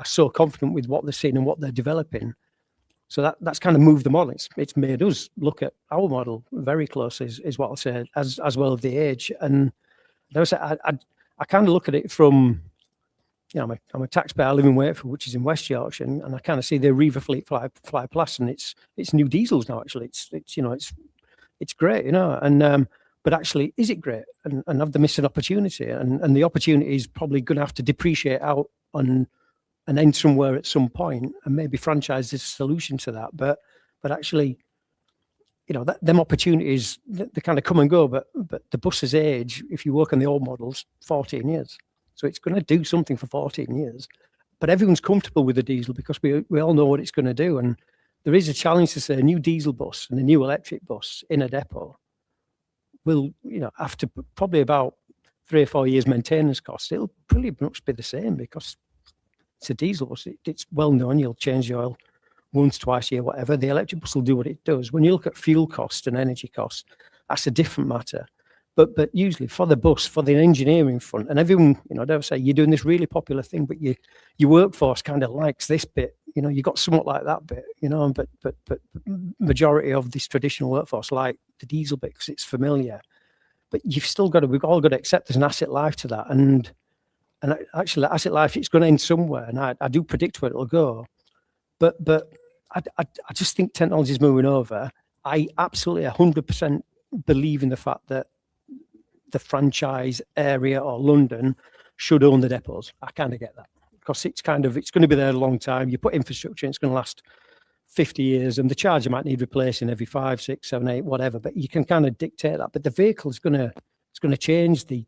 so confident with what they're seeing and what they're developing. So that's kind of moved the model. It's made us look at our model very closely, is what I'll say, as well as the age. And I kind of look at it from, I'm a taxpayer. I live in Wakefield, which is in West Yorkshire, and I kind of see the Arriva fleet fly past, and it's new diesels now. Actually, it's great, and but actually, is it great? And have they missed an opportunity? And the opportunity is probably going to have to depreciate out and end somewhere at some point, and maybe franchise is a solution to that. But actually, them opportunities, they kind of come and go. But the bus's age, if you work on the old models, 14 years. So it's going to do something for 14 years. But everyone's comfortable with the diesel because we all know what it's going to do. And there is a challenge to say a new diesel bus and a new electric bus in a depot will, after probably about 3 or 4 years maintenance costs, it'll pretty much be the same because it's a diesel bus. It's well known. You'll change the oil once, twice a year, whatever. The electric bus will do what it does. When you look at fuel cost and energy cost, that's a different matter. But usually for the bus, for the engineering front, and everyone, they'll say you're doing this really popular thing, but your workforce kind of likes this bit. You got somewhat like that bit, but majority of this traditional workforce like the diesel bit because it's familiar. But we've all got to accept there's an asset life to that, and actually that asset life, it's going to end somewhere, and I do predict where it'll go. But I just think technology is moving over. I absolutely 100% believe in the fact that the franchise area or London should own the depots. I kind of get that because it's going to be there a long time. You put infrastructure, it's going to last 50 years, and the charger might need replacing every 5, 6, 7, 8, whatever. But you can kind of dictate that. But the vehicle is going to change. The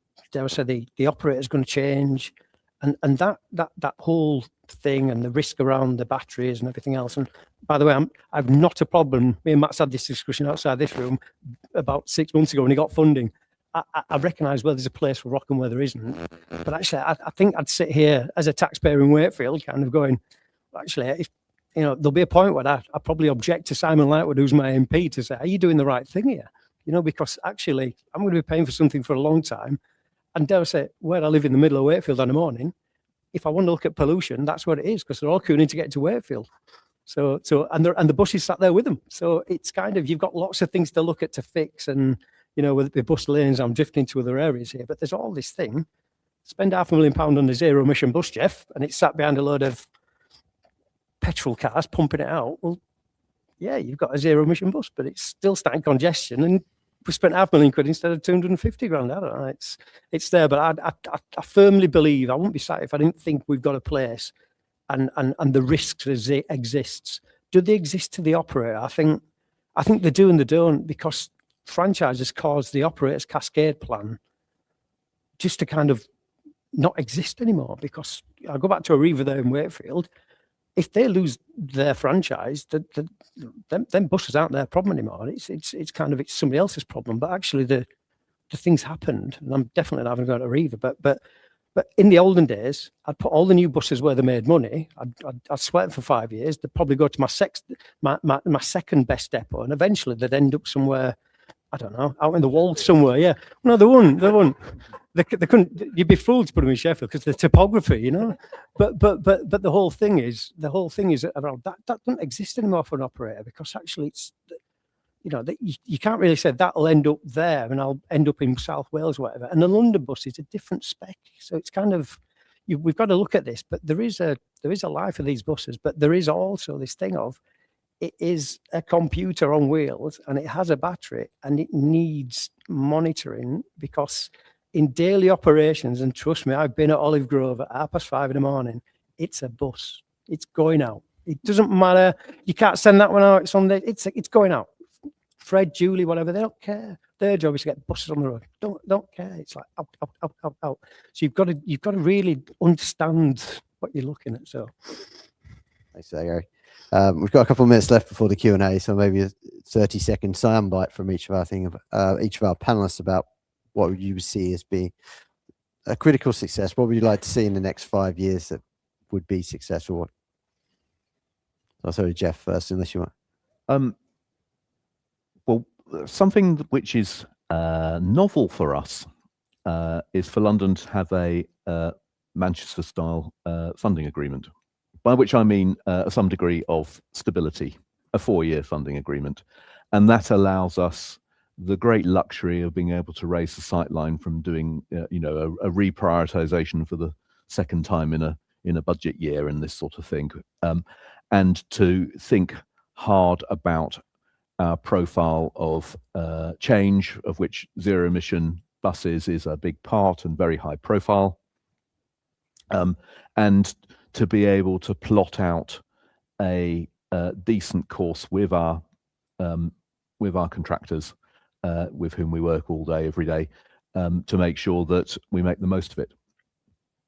operator is going to change, and that whole thing and the risk around the batteries and everything else. And by the way, I've not a problem. Me and Matt's had this discussion outside this room about 6 months ago when he got funding. I recognise where there's a place for rock and where there isn't. But actually, I think I'd sit here as a taxpayer in Wakefield kind of going, actually, there'll be a point where I probably object to Simon Lightwood, who's my MP, to say, are you doing the right thing here? Because actually, I'm going to be paying for something for a long time. And dare I say, where I live in the middle of Wakefield in the morning, if I want to look at pollution, that's what it is, because they're all queuing to get to Wakefield. And the bus is sat there with them. So it's kind of, you've got lots of things to look at to fix, and with the bus lanes, I'm drifting to other areas here, but there's all this thing. Spend £500,000 on the zero-emission bus, Geoff, and it's sat behind a load of petrol cars pumping it out. Well, yeah, you've got a zero-emission bus, but it's still starting congestion, and we spent £500,000 instead of 250 grand. I don't know. It's there, but I firmly believe I wouldn't be sat if I didn't think we've got a place, and the risks exists. Do they exist to the operator? I think they do and they don't, because franchises cause the operator's cascade plan just to kind of not exist anymore. Because I'll go back to Arriva there in Wakefield. If they lose their franchise, them buses aren't their problem anymore. It's somebody else's problem. But actually, the things happened, and I'm definitely not having to go to Arriva. But in the olden days, I'd put all the new buses where they made money. I'd sweat them for 5 years. They'd probably go to my second best depot, and eventually they'd end up somewhere, I don't know, out in the wolds somewhere. Yeah, no, they wouldn't. They couldn't. You'd be fooled to put them in Sheffield because the topography, But the whole thing is around that doesn't exist anymore for an operator, because actually it's, you can't really say that'll end up there and I'll end up in South Wales, or whatever. And the London bus is a different spec, so it's kind of, we've got to look at this. But there is a life of these buses, but there is also this thing of, it is a computer on wheels and it has a battery and it needs monitoring, because in daily operations, and trust me, I've been at Olive Grove at 5:30 in the morning, it's a bus. It's going out. It doesn't matter. You can't send that one out. It's going out. Fred, Julie, whatever, they don't care. Their job is to get buses on the road. Don't care. It's like out. So you've got to really understand what you're looking at. So thanks for that, Gary. We've got a couple of minutes left before the Q&A, so maybe a 30-second soundbite from each of our panelists about what would you see as being a critical success. What would you like to see in the next 5 years that would be successful? I'll start with Geoff first, unless you want. Well, something which is novel for us is for London to have a Manchester-style funding agreement, by which I mean some degree of stability, a 4-year funding agreement. And that allows us the great luxury of being able to raise the sight line from doing, a reprioritization for the second time in a budget year and this sort of thing, and to think hard about our profile of change, of which zero-emission buses is a big part and very high profile, and to be able to plot out a decent course with our contractors, with whom we work all day, every day, to make sure that we make the most of it.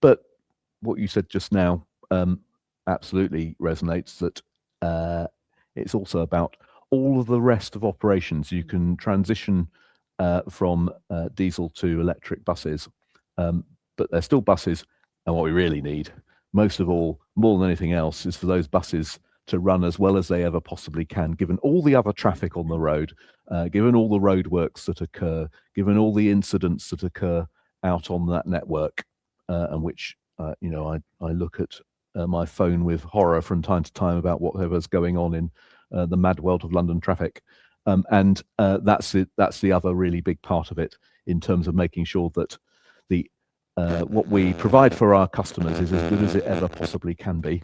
But what you said just now absolutely resonates, that it's also about all of the rest of operations. You can transition from diesel to electric buses, but they're still buses. And what we really need, most of all, more than anything else, is for those buses to run as well as they ever possibly can, given all the other traffic on the road, given all the roadworks that occur, given all the incidents that occur out on that network, and which, I look at my phone with horror from time to time about whatever's going on in the mad world of London traffic. And that's the other really big part of it, in terms of making sure that what we provide for our customers is as good as it ever possibly can be,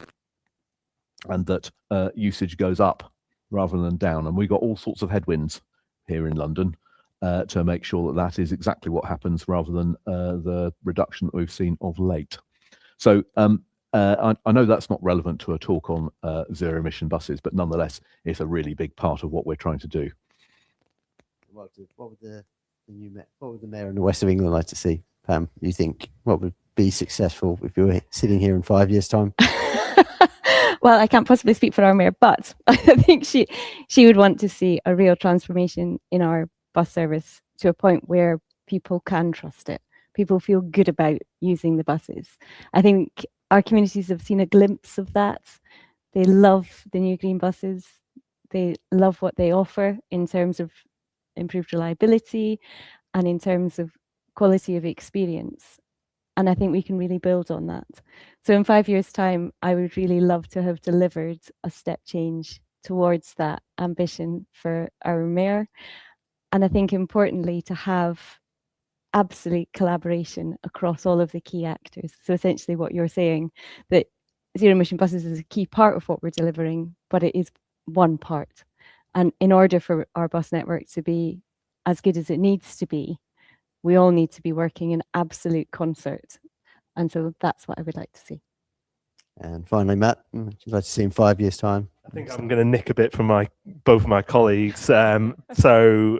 and that usage goes up rather than down. And we've got all sorts of headwinds here in London to make sure that is exactly what happens, rather than the reduction that we've seen of late. So I know that's not relevant to a talk on zero-emission buses, but nonetheless, it's a really big part of what we're trying to do. What would the mayor in the West of England like to see, Pam? You think what would be successful if you were sitting here in 5 years' time? Well, I can't possibly speak for our mayor, but I think she would want to see a real transformation in our bus service to a point where people can trust it. People feel good about using the buses. I think our communities have seen a glimpse of that. They love the new green buses. They love what they offer in terms of improved reliability and in terms of quality of experience. And I think we can really build on that. So in 5 years' time, I would really love to have delivered a step change towards that ambition for our mayor. And I think importantly to have absolute collaboration across all of the key actors. So essentially what you're saying, that zero emission buses is a key part of what we're delivering, but it is one part. And in order for our bus network to be as good as it needs to be, we all need to be working in absolute concert. And so that's what I would like to see. And finally, Matt, would you like to see in 5 years' time? I think I'm going to nick a bit from both of my colleagues. So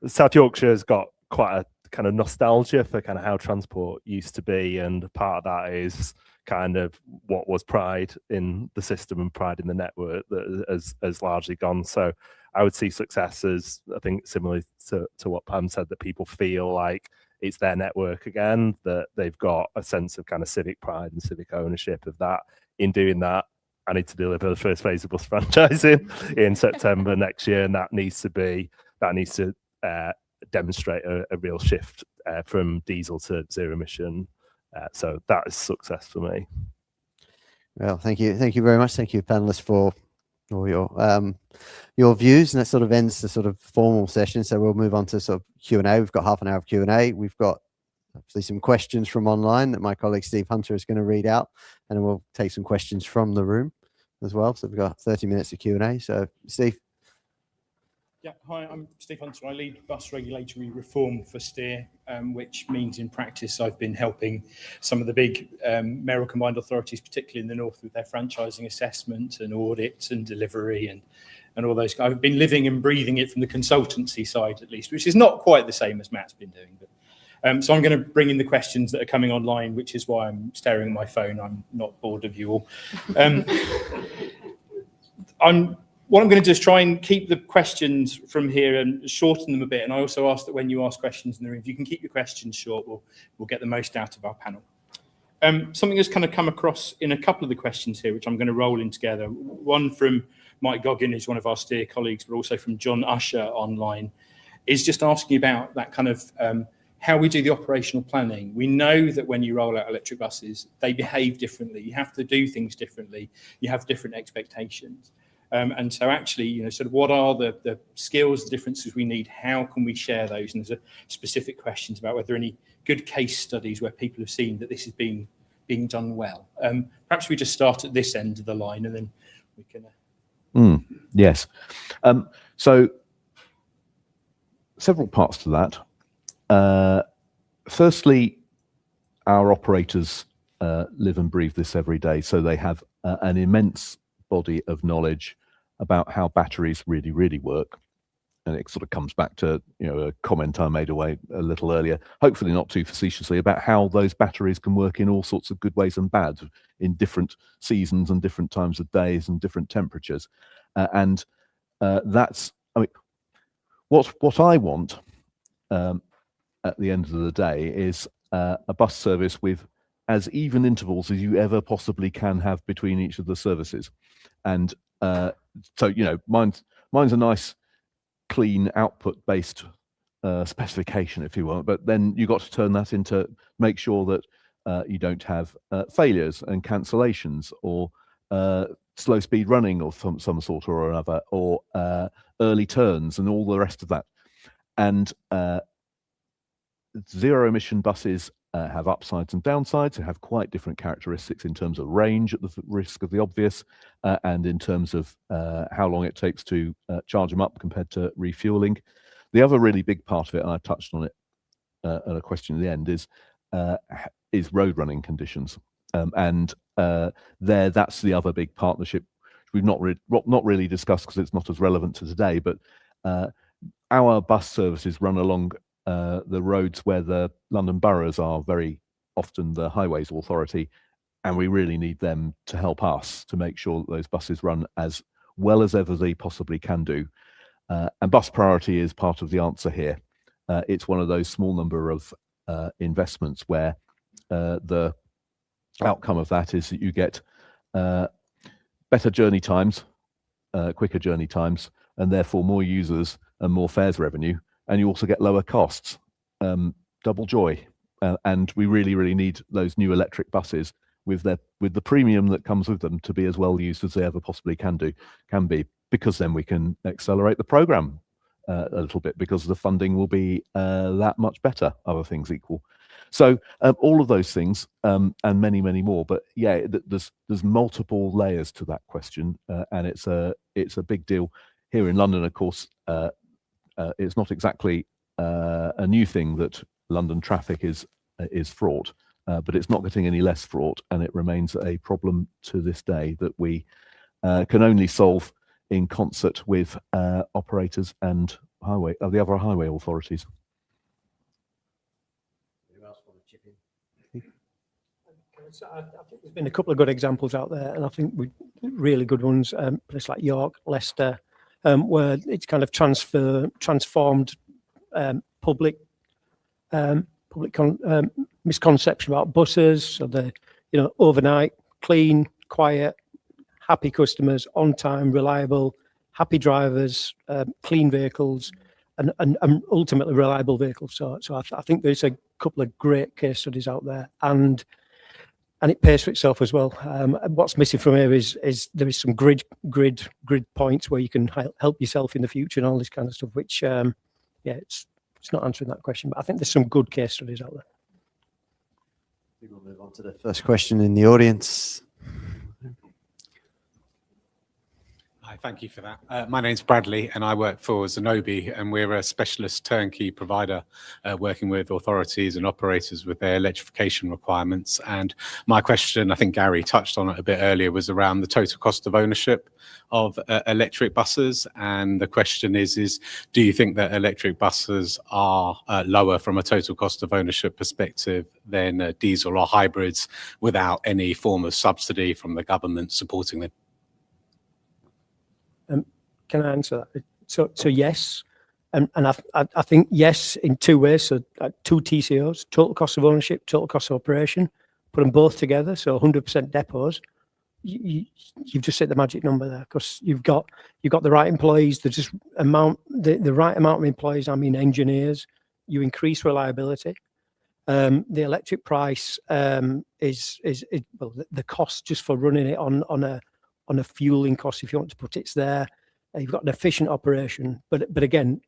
South Yorkshire has got quite a kind of nostalgia for kind of how transport used to be, and part of that is kind of what was pride in the system and pride in the network that has largely gone. So I would see success as, I think, similarly to what Pam said, that people feel like it's their network again, that they've got a sense of kind of civic pride and civic ownership of that. In doing that, I need to deliver the first phase of bus franchising in September next year, and that needs to demonstrate a real shift from diesel to zero emission. So that is success for me. Well, thank you very much. Thank you, panelists, for all your views, and that sort of ends the sort of formal session. So we'll move on to sort of Q&A. We've got half an hour of Q&A. We've got hopefully some questions from online that my colleague Steve Hunter is going to read out, and then we'll take some questions from the room as well. So we've got 30 minutes of Q&A. So Steve. Yeah, hi, I'm Steve Hunter. I lead bus regulatory reform for Steer, which means in practice I've been helping some of the big mayoral combined authorities, particularly in the north, with their franchising assessment and audits and delivery and all those. I've been living and breathing it from the consultancy side at least, which is not quite the same as Matt's been doing. But so I'm going to bring in the questions that are coming online, which is why I'm staring at my phone. I'm not bored of you all. What I'm going to do is try and keep the questions from here and shorten them a bit. And I also ask that when you ask questions in the room, if you can keep your questions short, we'll get the most out of our panel. Something has kind of come across in a couple of the questions here, which I'm going to roll in together. One from Mike Goggins, who's one of our Steer colleagues, but also from John Usher online, is just asking about that kind of how we do the operational planning. We know that when you roll out electric buses, they behave differently. You have to do things differently. You have different expectations. And so actually, sort of what are the skills, the differences we need? How can we share those? And there's specific questions about whether any good case studies where people have seen that this is being done well. Perhaps we just start at this end of the line and then we can... Yes. So several parts to that. Firstly, our operators live and breathe this every day, so they have an immense body of knowledge about how batteries really, really work. And it sort of comes back to a comment I made a little earlier, hopefully not too facetiously, about how those batteries can work in all sorts of good ways and bad, in different seasons and different times of days and different temperatures. That's, I mean, what I want at the end of the day is a bus service with as even intervals as you ever possibly can have between each of the services. And so, mine's a nice, clean output-based specification, if you want, but then you got to turn that into, make sure that you don't have failures and cancellations or slow speed running of some sort or another, or early turns and all the rest of that. And zero emission buses have upsides and downsides. They have quite different characteristics in terms of range, at the risk of the obvious, and in terms of how long it takes to charge them up compared to refueling. The other really big part of it, and I touched on it at a question at the end, is road running conditions. That's the other big partnership we've not really discussed because it's not as relevant to today, but our bus services run along the roads where the London boroughs are very often the highways authority, and we really need them to help us to make sure that those buses run as well as ever they possibly can do. And bus priority is part of the answer here. It's one of those small number of investments where the outcome of that is that you get better journey times, quicker journey times, and therefore more users and more fares revenue. And you also get lower costs, double joy. And we really, really need those new electric buses with the premium that comes with them to be as well used as they ever possibly can be, because then we can accelerate the program a little bit because the funding will be that much better, other things equal. So all of those things and many, many more. But yeah, there's multiple layers to that question, and it's a big deal here in London. Of course, it's not exactly a new thing that London traffic is fraught, but it's not getting any less fraught, and it remains a problem to this day that we can only solve in concert with operators and the other highway authorities. I think there's been a couple of good examples out there, and I think really good ones. Places like York, Leicester, where it's kind of transformed public misconception about buses. So they're overnight, clean, quiet, happy customers, on time, reliable, happy drivers, clean vehicles, and ultimately reliable vehicles. So I think there's a couple of great case studies out there, and it pays for itself as well. What's missing from here is there is some grid points where you can help yourself in the future and all this kind of stuff, which it's not answering that question, but I think there's some good case studies out there. I think we'll move on to the first question in the audience. Hi, thank you for that. My name's Bradley and I work for Zenobi, and we're a specialist turnkey provider working with authorities and operators with their electrification requirements. And my question, I think Garry touched on it a bit earlier, was around the total cost of ownership of electric buses. And the question is do you think that electric buses are lower from a total cost of ownership perspective than diesel or hybrids without any form of subsidy from the government supporting them? Can I answer that? So yes, and I think yes in two ways. So two TCOs, total cost of ownership, total cost of operation. Put them both together, so 100% depots. You've just said the magic number there, because you've got the right employees, the right amount of employees. I mean engineers. You increase reliability. The electric price is the cost just for running it on a fueling cost, if you want to put it's there. You've got an efficient operation, but again,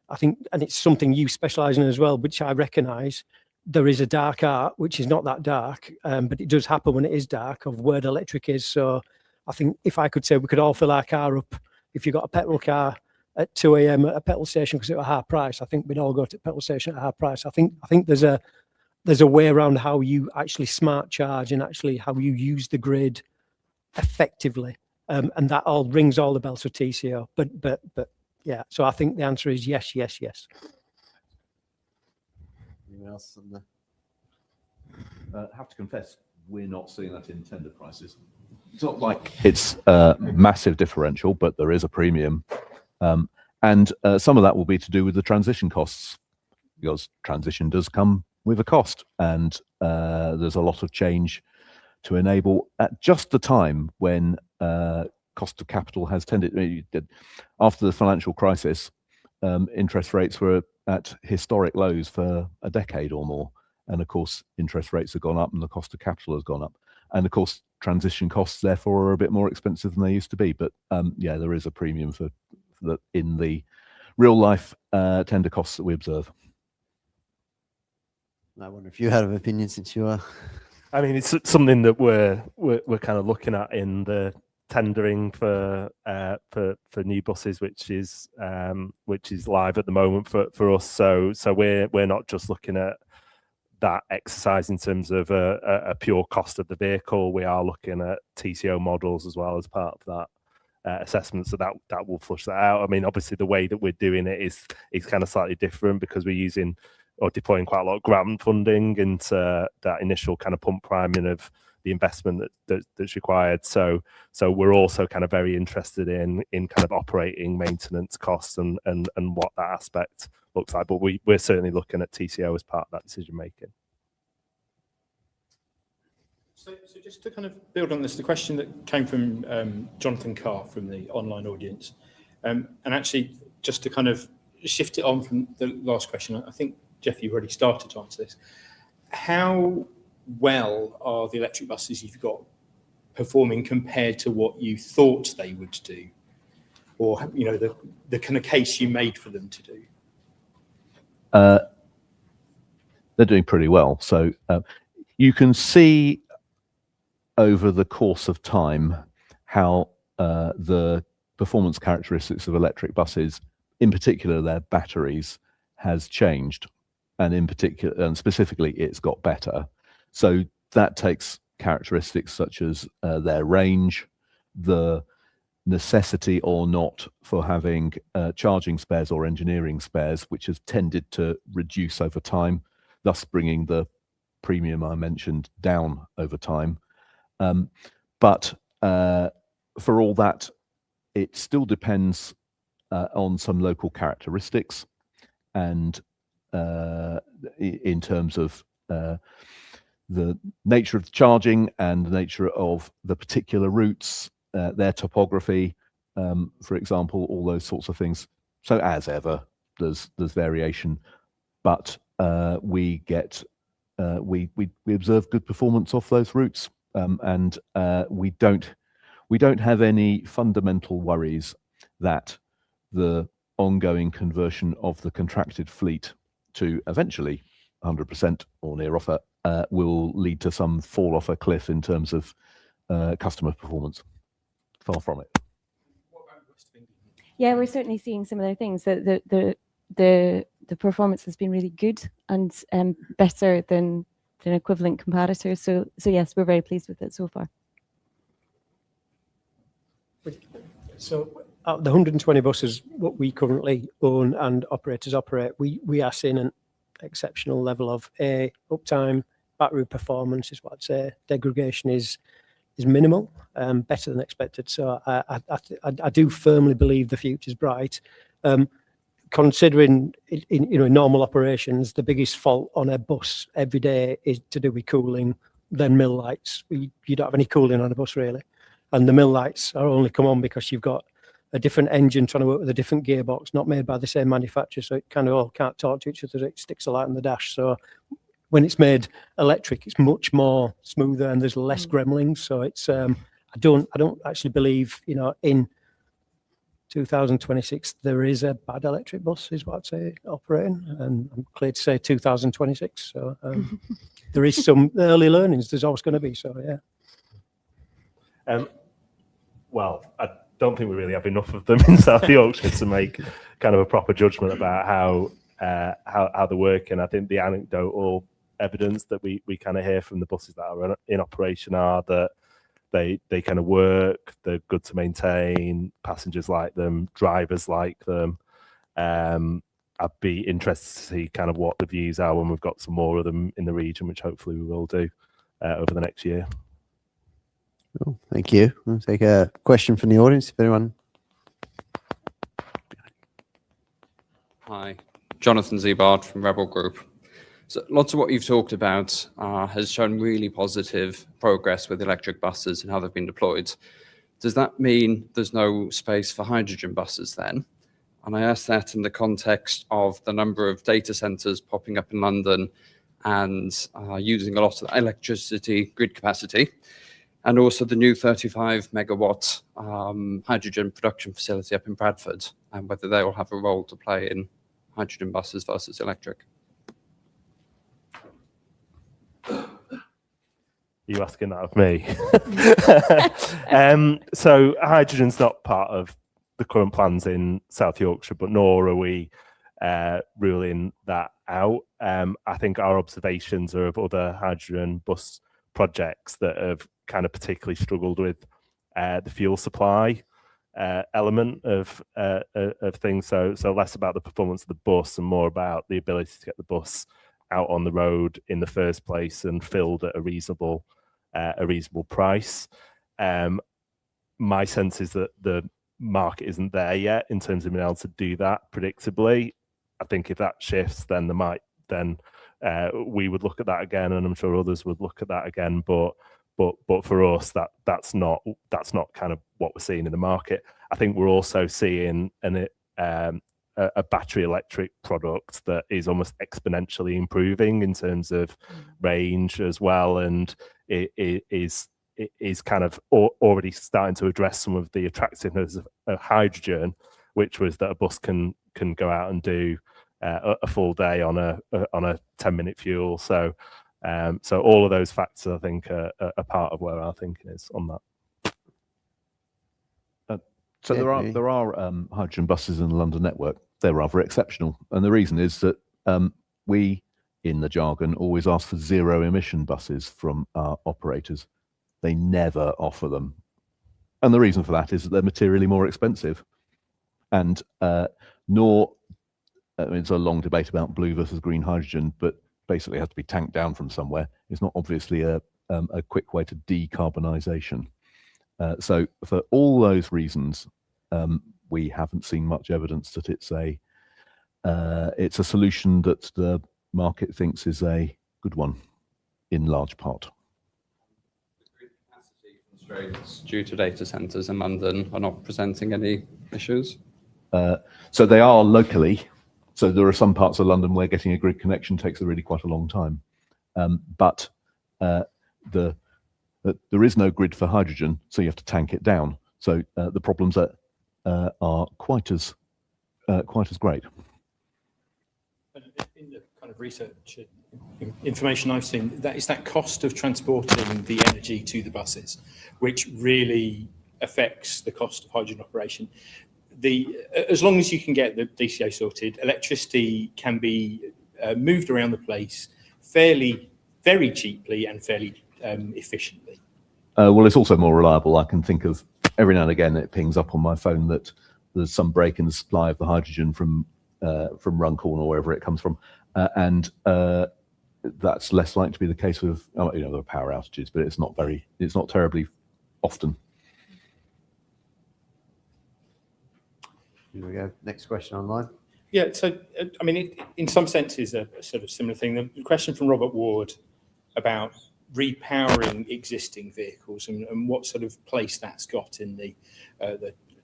I think, and it's something you specialise in as well, which I recognise, there is a dark art, which is not that dark, but it does happen when it is dark, of where the electric is. So I think if I could say we could all fill our car up, if you've got a petrol car at 2 a.m. at a petrol station because it's a half price, I think we'd all go to a petrol station at a half price. I think there's a way around how you actually smart charge and actually how you use the grid effectively. And that all rings all the bells for TCO, but yeah. So I think the answer is yes. Anyone else on the... Have to confess, we're not seeing that in tender prices. It's not like it's a massive differential, but there is a premium, and some of that will be to do with the transition costs, because transition does come with a cost, and there's a lot of change to enable at just the time when cost of capital has tended. After the financial crisis, interest rates were at historic lows for a decade or more, and of course interest rates have gone up and the cost of capital has gone up, and of course transition costs therefore are a bit more expensive than they used to be. But yeah, there is a premium for that in the real life tender costs that we observe. I wonder if you had an opinion, since you are... I mean, it's something that we're kind of looking at in the tendering for new buses, which is live at the moment for us. So we're not just looking at that exercise in terms of a pure cost of the vehicle. We are looking at TCO models as well as part of that assessment. So that will flush that out. I mean, obviously the way that we're doing it is kind of slightly different, because we're using or deploying quite a lot of grant funding into that initial kind of pump priming of the investment that's required. So we're also kind of very interested in kind of operating maintenance costs and what that aspect looks like. But we're certainly looking at TCO as part of that decision making. So just to kind of build on this, the question that came from Jonathan Carr from the online audience, and actually just to kind of shift it on from the last question, I think, Geoff, you've already started to answer this. How well are the electric buses you've got performing compared to what you thought they would do? or the kind of case you made for them to do? They're doing pretty well. So you can see over the course of time how the performance characteristics of electric buses, in particular their batteries, has changed, and in particular and specifically it's got better. So that takes characteristics such as their range, the necessity or not for having charging spares or engineering spares, which has tended to reduce over time, thus bringing the premium I mentioned down over time. But for all that, it still depends on some local characteristics, and in terms of the nature of the charging and the nature of the particular routes, their topography, for example, all those sorts of things. So as ever, there's variation, but we observe good performance off those routes, and we don't have any fundamental worries that the ongoing conversion of the contracted fleet to eventually 100% or near offer will lead to some fall off a cliff in terms of customer performance. Far from it. Yeah, we're certainly seeing similar things. The performance has been really good and better than equivalent competitors. So yes, we're very pleased with it so far. So the 120 buses what we currently own and operators operate, we are seeing an exceptional level of uptime, battery performance is what I'd say. Degradation is minimal, better than expected. So I do firmly believe the future's bright. Considering in normal operations, the biggest fault on a bus every day is to do with cooling, then mill lights. You don't have any cooling on a bus really, and the mill lights are only come on because you've got a different engine trying to work with a different gearbox, not made by the same manufacturer, so it kind of all can't talk to each other. It sticks a light on the dash. So when it's made electric, it's much more smoother and there's less gremlins. So it's I don't actually believe in 2026 there is a bad electric bus is what I'd say operating, and I'm clear to say 2026. So there is some early learnings. There's always going to be. So yeah. Well, I don't think we really have enough of them in South Yorkshire to make kind of a proper judgment about how they work. And I think the anecdotal evidence that we kind of hear from the buses that are in operation are that they kind of work, they're good to maintain, passengers like them, drivers like them. I'd be interested to see kind of what the views are when we've got some more of them in the region, which hopefully we will do over the next year. Cool. Thank you. I'll take a question from the audience, if anyone. Hi, Jonathan Zebard from Rebel Group. So lots of what you've talked about has shown really positive progress with electric buses and how they've been deployed. Does that mean there's no space for hydrogen buses then? And I ask that in the context of the number of data centres popping up in London and using a lot of electricity grid capacity, and also the new 35 megawatt hydrogen production facility up in Bradford, and whether they will have a role to play in hydrogen buses versus electric. You asking that of me? So hydrogen's not part of the current plans in South Yorkshire, but nor are we ruling that out. I think our observations are of other hydrogen bus projects that have kind of particularly struggled with the fuel supply element of things. So less about the performance of the bus and more about the ability to get the bus out on the road in the first place and filled at a reasonable price. My sense is that the market isn't there yet in terms of being able to do that predictably. I think if that shifts, then we would look at that again, and I'm sure others would look at that again. But for us, that's not kind of what we're seeing in the market. I think we're also seeing a battery electric product that is almost exponentially improving in terms of range as well, and it is is kind of already starting to address some of the attractiveness of hydrogen, which was that a bus can go out and do a full day on a 10-minute fuel. So all of those factors, I think, are part of where our thinking is on that. So Yeah, there are hydrogen buses in the London network. They're rather exceptional, and the reason is that we, in the jargon, always ask for zero-emission buses from our operators. They never offer them, and the reason for that is that they're materially more expensive, and it's a long debate about blue versus green hydrogen, but basically it has to be tanked down from somewhere. It's not obviously a quick way to decarbonisation. So for all those reasons, we haven't seen much evidence that it's a solution that the market thinks is a good one, in large part. Capacity constraints due to data centres in London are not presenting any issues? So they are locally. So there are some parts of London where getting a grid connection takes really quite a long time. But there is no grid for hydrogen, so you have to tank it down. So the problems are quite as great. In the kind of research information I've seen, that is that cost of transporting the energy to the buses, which really affects the cost of hydrogen operation. As long as you can get the DCO sorted, electricity can be moved around the place very cheaply and fairly efficiently. Well, it's also more reliable. I can think of every now and again it pings up on my phone that there's some break in the supply of the hydrogen from Runcorn or wherever it comes from, and that's less likely to be the case with there are power outages, but it's not terribly often. Here we go. Next question online. Yeah, so I mean, in some senses, a sort of similar thing. The question from Robert Ward about repowering existing vehicles and what sort of place that's got in the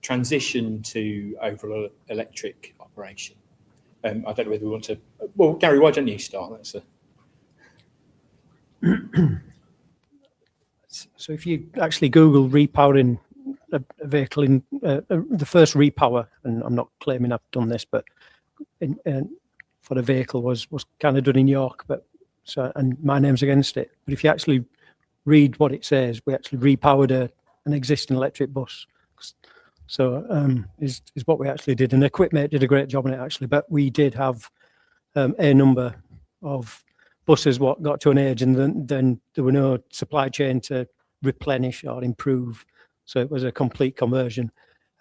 transition to overall electric operation. I don't know whether we want to. Well, Garry, why don't you start? That's So if you actually Google repowering a vehicle in the first repower, and I'm not claiming I've done this, but for the vehicle was kind of done in York, and my name's against it. But if you actually read what it says, we actually repowered an existing electric bus. So is what we actually did, and Equipmate did a great job on it actually. But we did have a number of buses what got to an age, and then there were no supply chain to replenish or improve. So it was a complete conversion.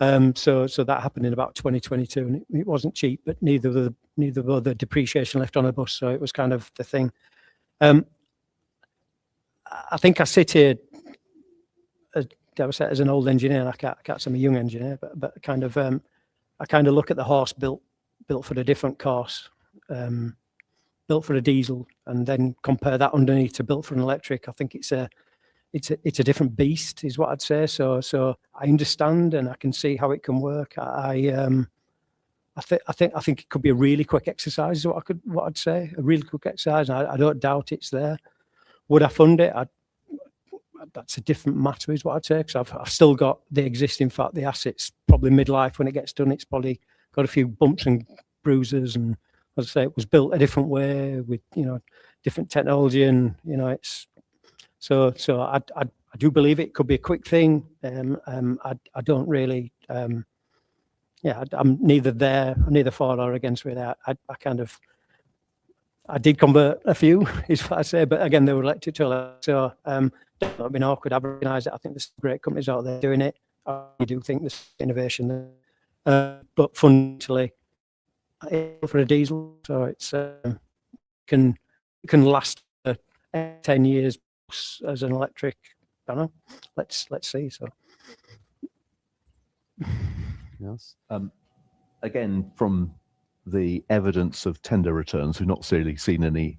So that happened in about 2022, and it wasn't cheap, but neither were the depreciation left on a bus. So it was kind of the thing. I think I sit here as an old engineer, and I can't say I'm a young engineer, but kind of I kind of look at the horse built for the different course, built for a diesel, and then compare that underneath to built for an electric. I think it's a different beast, is what I'd say. So I understand and I can see how it can work. I think it could be a really quick exercise, is what I'd say, a really quick exercise. I don't doubt it's there. Would I fund it? That's a different matter, is what I'd say, because I've still got the existing the assets. Probably midlife when it gets done, it's probably got a few bumps and bruises, and as I say, it was built a different way with different technology, and it's so I do believe it could be a quick thing. I don't really I'm neither for or against with that. I did convert a few, is what I say, but again, they were electric to electric. So it's not been awkward. I've recognised it. I think there's great companies out there doing it. I do think there's innovation there. But fundamentally, for a diesel, so it's can last 10 years as an electric. I don't know. Let's see. So Yes. Again, from the evidence of tender returns, we've not necessarily seen any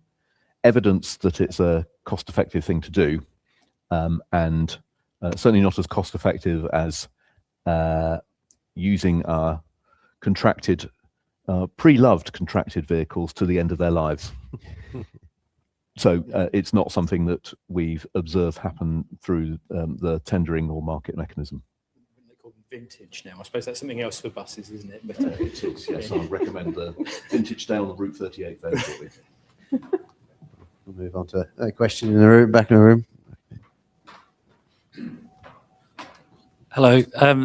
evidence that it's a cost-effective thing to do, and certainly not as cost-effective as using our contracted, pre-loved contracted vehicles to the end of their lives. So it's not something that we've observed happen through the tendering or market mechanism. They call them vintage now. I suppose that's something else for buses, isn't it? But, It is, yes. I recommend the vintage down on Route 38 there. We'll move on to a question in the room, back in the room. Hello,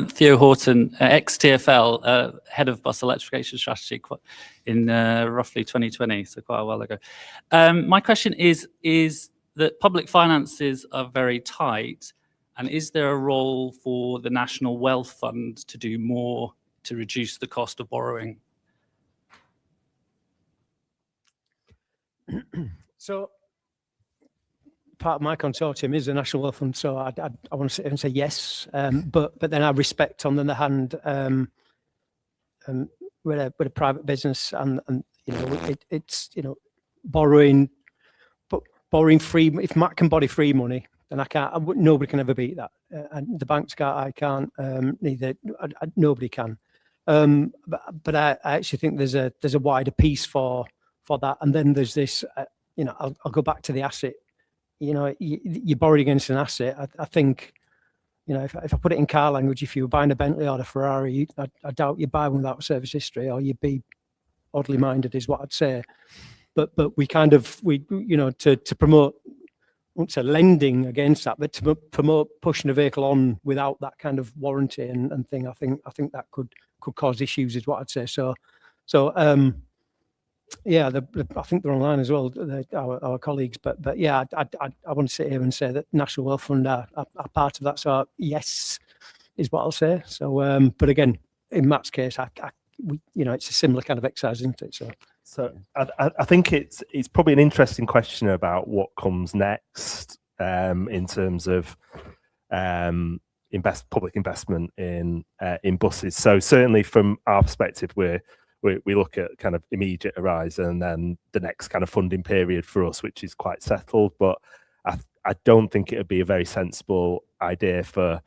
Theo Horton, ex-TfL, head of bus electrification strategy in roughly 2020, so quite a while ago. My question is that public finances are very tight, and is there a role for the National Wealth Fund to do more to reduce the cost of borrowing? So part of my consortium is the National Wealth Fund, so I want to sit here and say yes, but then I respect on the other hand, we're a private business, and you know it's you know borrowing free. If Matt can borrow free money, then I can't. Nobody can ever beat that. And the banks can't. I can't. Neither. Nobody can. But I actually think there's a wider piece for that, and then there's this. You know, I'll go back to the asset. You know, you borrowed against an asset. I think, you know, if I put it in car language, if you were buying a Bentley or a Ferrari, I doubt you'd buy one without service history, or you'd be oddly minded, is what I'd say. But we you know, to promote, I won't say lending against that, but to promote pushing a vehicle on without that kind of warranty and thing, I think that could cause issues, is what I'd say. So yeah, I think they're online as well, our colleagues. But yeah, I want to sit here and say that National Wealth Fund are part of that. So yes, is what I'll say. So, but again, in Matt's case, you know, it's a similar kind of exercise, isn't it? So I think it's probably an interesting question about what comes next in terms of public investment in buses. So certainly from our perspective, we look at kind of immediate horizon and then the next kind of funding period for us, which is quite settled. But I don't think it would be a very sensible idea for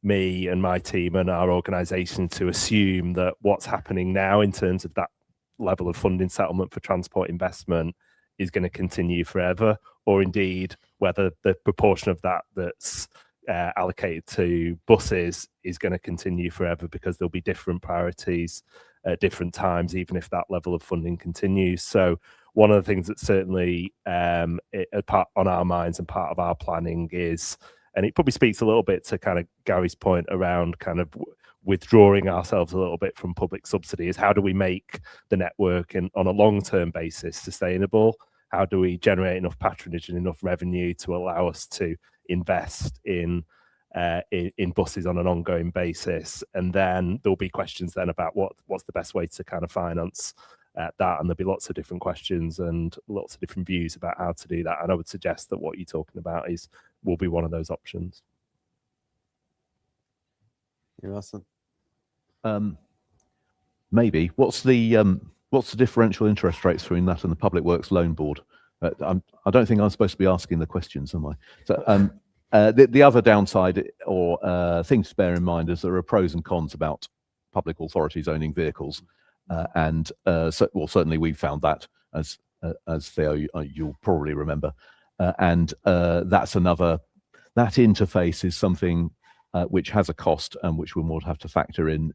me and my team and our organisation to assume that what's happening now in terms of that level of funding settlement for transport investment is going to continue forever, or indeed whether the proportion of that that's allocated to buses is going to continue forever, because there'll be different priorities at different times, even if that level of funding continues. So one of the things that certainly on our minds and part of our planning is, and it probably speaks a little bit to kind of Gary's point around kind of withdrawing ourselves a little bit from public subsidy, is how do we make the network on a long-term basis sustainable? How do we generate enough patronage and enough revenue to allow us to invest in buses on an ongoing basis? And then there'll be questions then about what's the best way to kind of finance that, and there'll be lots of different questions and lots of different views about how to do that. And I would suggest that what you're talking about will be one of those options. You're awesome. Maybe. What's the differential interest rates between that and the Public Works Loan Board? I don't think I'm supposed to be asking the questions, am I? So the other downside or thing to bear in mind is there are pros and cons about public authorities owning vehicles, and certainly we found that as Theo, you'll probably remember, and that's another. That interface is something which has a cost and which we'll have to factor in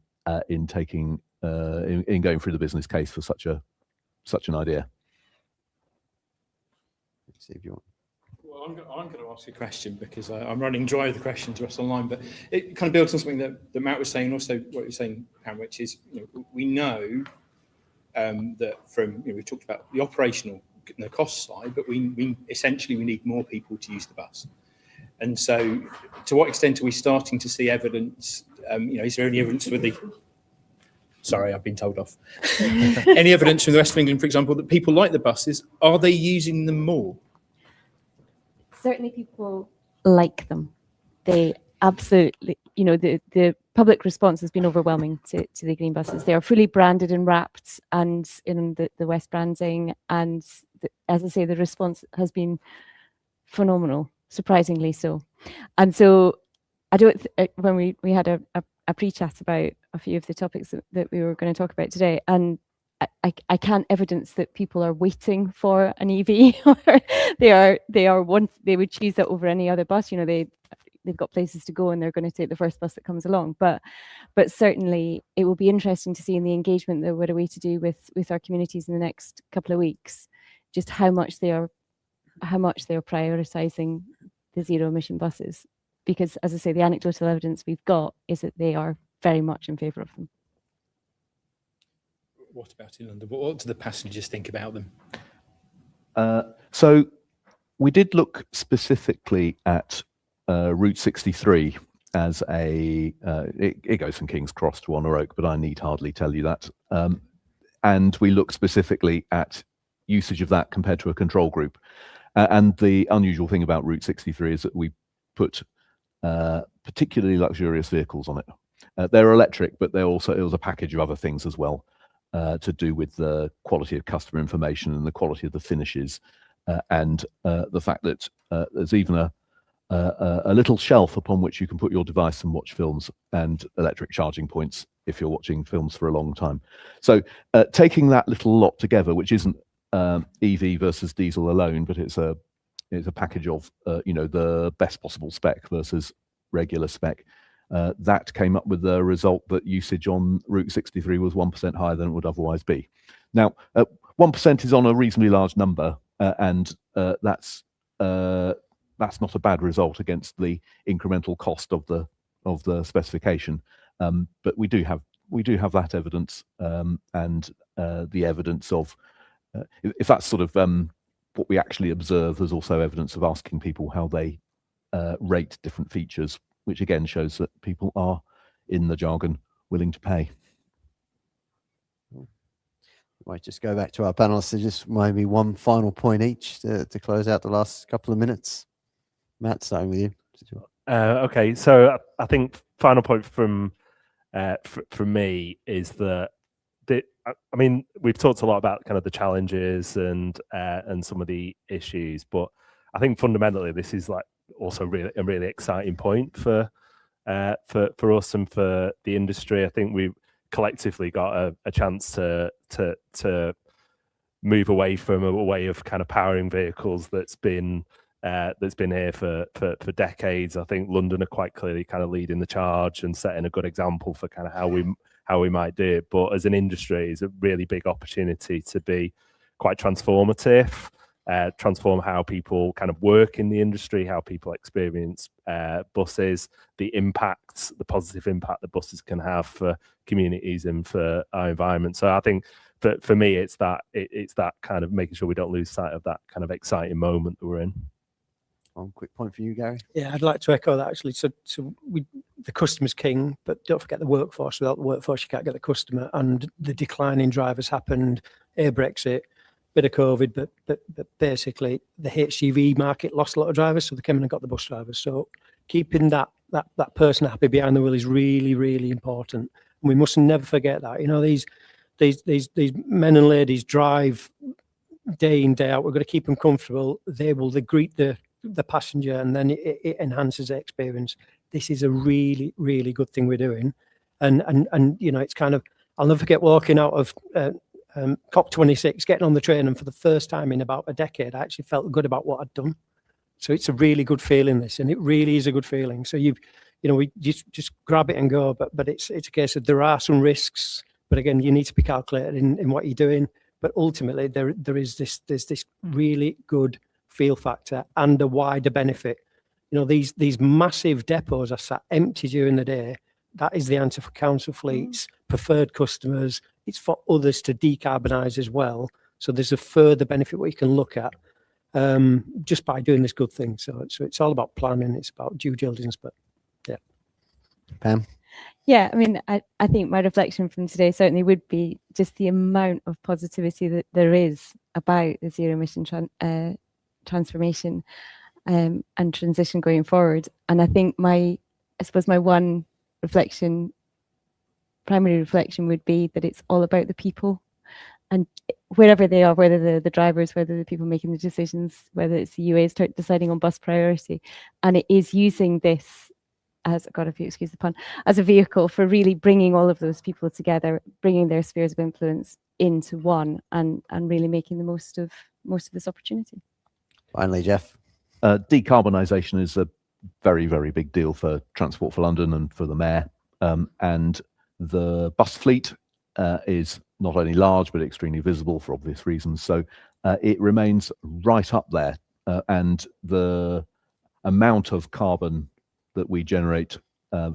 taking in going through the business case for such an idea. See if you want. Well, I'm going to ask a question because I'm running dry of the questions to us online, but it kind of builds on something that Matt was saying, also what you're saying, Pam, which is, you know, we know that from, you know, we've talked about the operational and the cost side, but we essentially need more people to use the bus. And so to what extent are we starting to see evidence, you know, is there any evidence with the, sorry, I've been told off, any evidence from the West of England, for example, that people like the buses, are they using them more? Certainly people like them. They absolutely, you know, the public response has been overwhelming to the green buses. They are fully branded and wrapped and in the West branding. And as I say, the response has been phenomenal, surprisingly so. And so I don't, when we had a pre-chat about a few of the topics that we were going to talk about today, and I can't evidence that people are waiting for an EV or they would choose that over any other bus. You know, they've got places to go and they're going to take the first bus that comes along. But certainly it will be interesting to see in the engagement that we're away to do with our communities in the next couple of weeks, just how much they are prioritising the zero emission buses. Because as I say, the anecdotal evidence we've got is that they are very much in favour of them. What about in London? What do the passengers think about them? So we did look specifically at Route 63 as it goes from King's Cross to Honor Oak, but I need hardly tell you that. And we looked specifically at usage of that compared to a control group. And the unusual thing about Route 63 is that we put particularly luxurious vehicles on it. They're electric, but it was a package of other things as well, to do with the quality of customer information and the quality of the finishes, and the fact that there's even a little shelf upon which you can put your device and watch films, and electric charging points if you're watching films for a long time. So taking that little lot together, which isn't EV versus diesel alone, but it's a package of the best possible spec versus regular spec, that came up with the result that usage on Route 63 was 1% higher than it would otherwise be. Now, 1% is on a reasonably large number, and that's not a bad result against the incremental cost of the specification. But we do have that evidence, and the evidence of if that's sort of what we actually observe. There's also evidence of asking people how they rate different features, which again shows that people are, in the jargon, willing to pay. Might just go back to our panelists to just maybe one final point each to close out the last couple of minutes. Matt, starting with you. Okay, so I think final point from me is that I mean, we've talked a lot about kind of the challenges and some of the issues, but I think fundamentally this is like also a really exciting point for us and for the industry. I think we've collectively got a chance to move away from a way of kind of powering vehicles that's been here for decades. I think London are quite clearly kind of leading the charge and setting a good example for kind of how we might do it. But as an industry, it's a really big opportunity to be quite transformative, transform how people kind of work in the industry, how people experience buses, the positive impact that buses can have for communities and for our environment. So I think for me, it's that kind of making sure we don't lose sight of that kind of exciting moment that we're in. One quick point for you, Gary. Yeah, I'd like to echo that actually. So the customer's king, but don't forget the workforce. Without the workforce, you can't get the customer. And the decline in drivers happened, Brexit, bit of COVID, but basically the HGV market lost a lot of drivers, so they came in and got the bus drivers. So keeping that person happy behind the wheel is really, really important. And we must never forget that. You know, these men and ladies drive day in, day out. We're going to keep them comfortable. They greet the passenger, and then it enhances their experience. This is a really, really good thing we're doing. And you know, it's kind of, I'll never forget walking out of COP26, getting on the train, and for the first time in about a decade, I actually felt good about what I'd done. So it's a really good feeling, this, and it really is a good feeling. So we just grab it and go. But it's a case of there are some risks, but again, you need to be calculated in what you're doing. But ultimately, there's this really good feel factor and a wider benefit. You know, these massive depots are sat empty during the day. That is the answer for council fleets, preferred customers. It's for others to decarbonise as well. So there's a further benefit what you can look at just by doing this good thing. So it's all about planning. It's about due diligence. But yeah, Pam. Yeah, I mean, I think my reflection from today certainly would be just the amount of positivity that there is about the zero emission transformation and transition going forward. And I think I suppose my one primary reflection would be that it's all about the people, and wherever they are, whether they're the drivers, whether the people making the decisions, whether it's the UAs deciding on bus priority, and it is using this as, God, if you excuse the pun, as a vehicle for really bringing all of those people together, bringing their spheres of influence, into one and really making the most of this opportunity. Finally, Geoff. Decarbonisation is a very, very big deal for Transport for London and for the Mayor. And the bus fleet is not only large, but extremely visible for obvious reasons. So it remains right up there. And the amount of carbon that we generate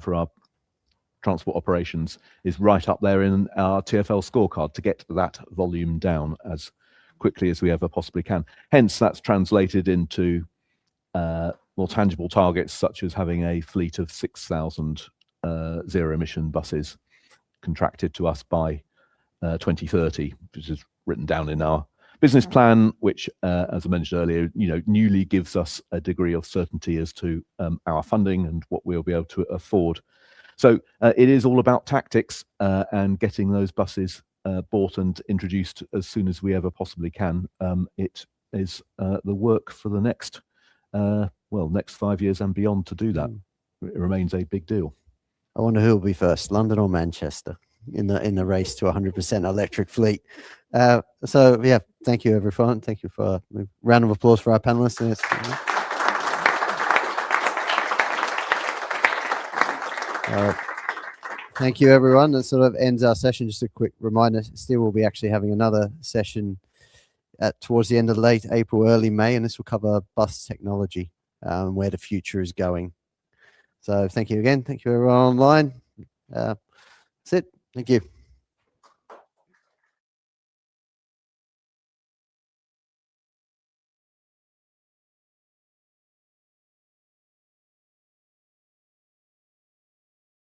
for our transport operations is right up there in our TfL scorecard to get that volume down as quickly as we ever possibly can. Hence, that's translated into more tangible targets, such as having a fleet of 6,000 zero-emission buses contracted to us by 2030, which is written down in our business plan, which, as I mentioned earlier, newly gives us a degree of certainty as to our funding and what we'll be able to afford. So it is all about tactics and getting those buses bought and introduced as soon as we ever possibly can. It is the work for the next 5 years and beyond to do that. It remains a big deal. I wonder who will be first, London or Manchester, in the race to 100% electric fleet. So yeah, thank you everyone. Thank you for a round of applause for our panelists. Thank you everyone. That sort of ends our session. Just a quick reminder, still we'll be actually having another session towards the end of late April, early May, and this will cover bus technology, where the future is going. So thank you again. Thank you everyone online. That's it. Thank you.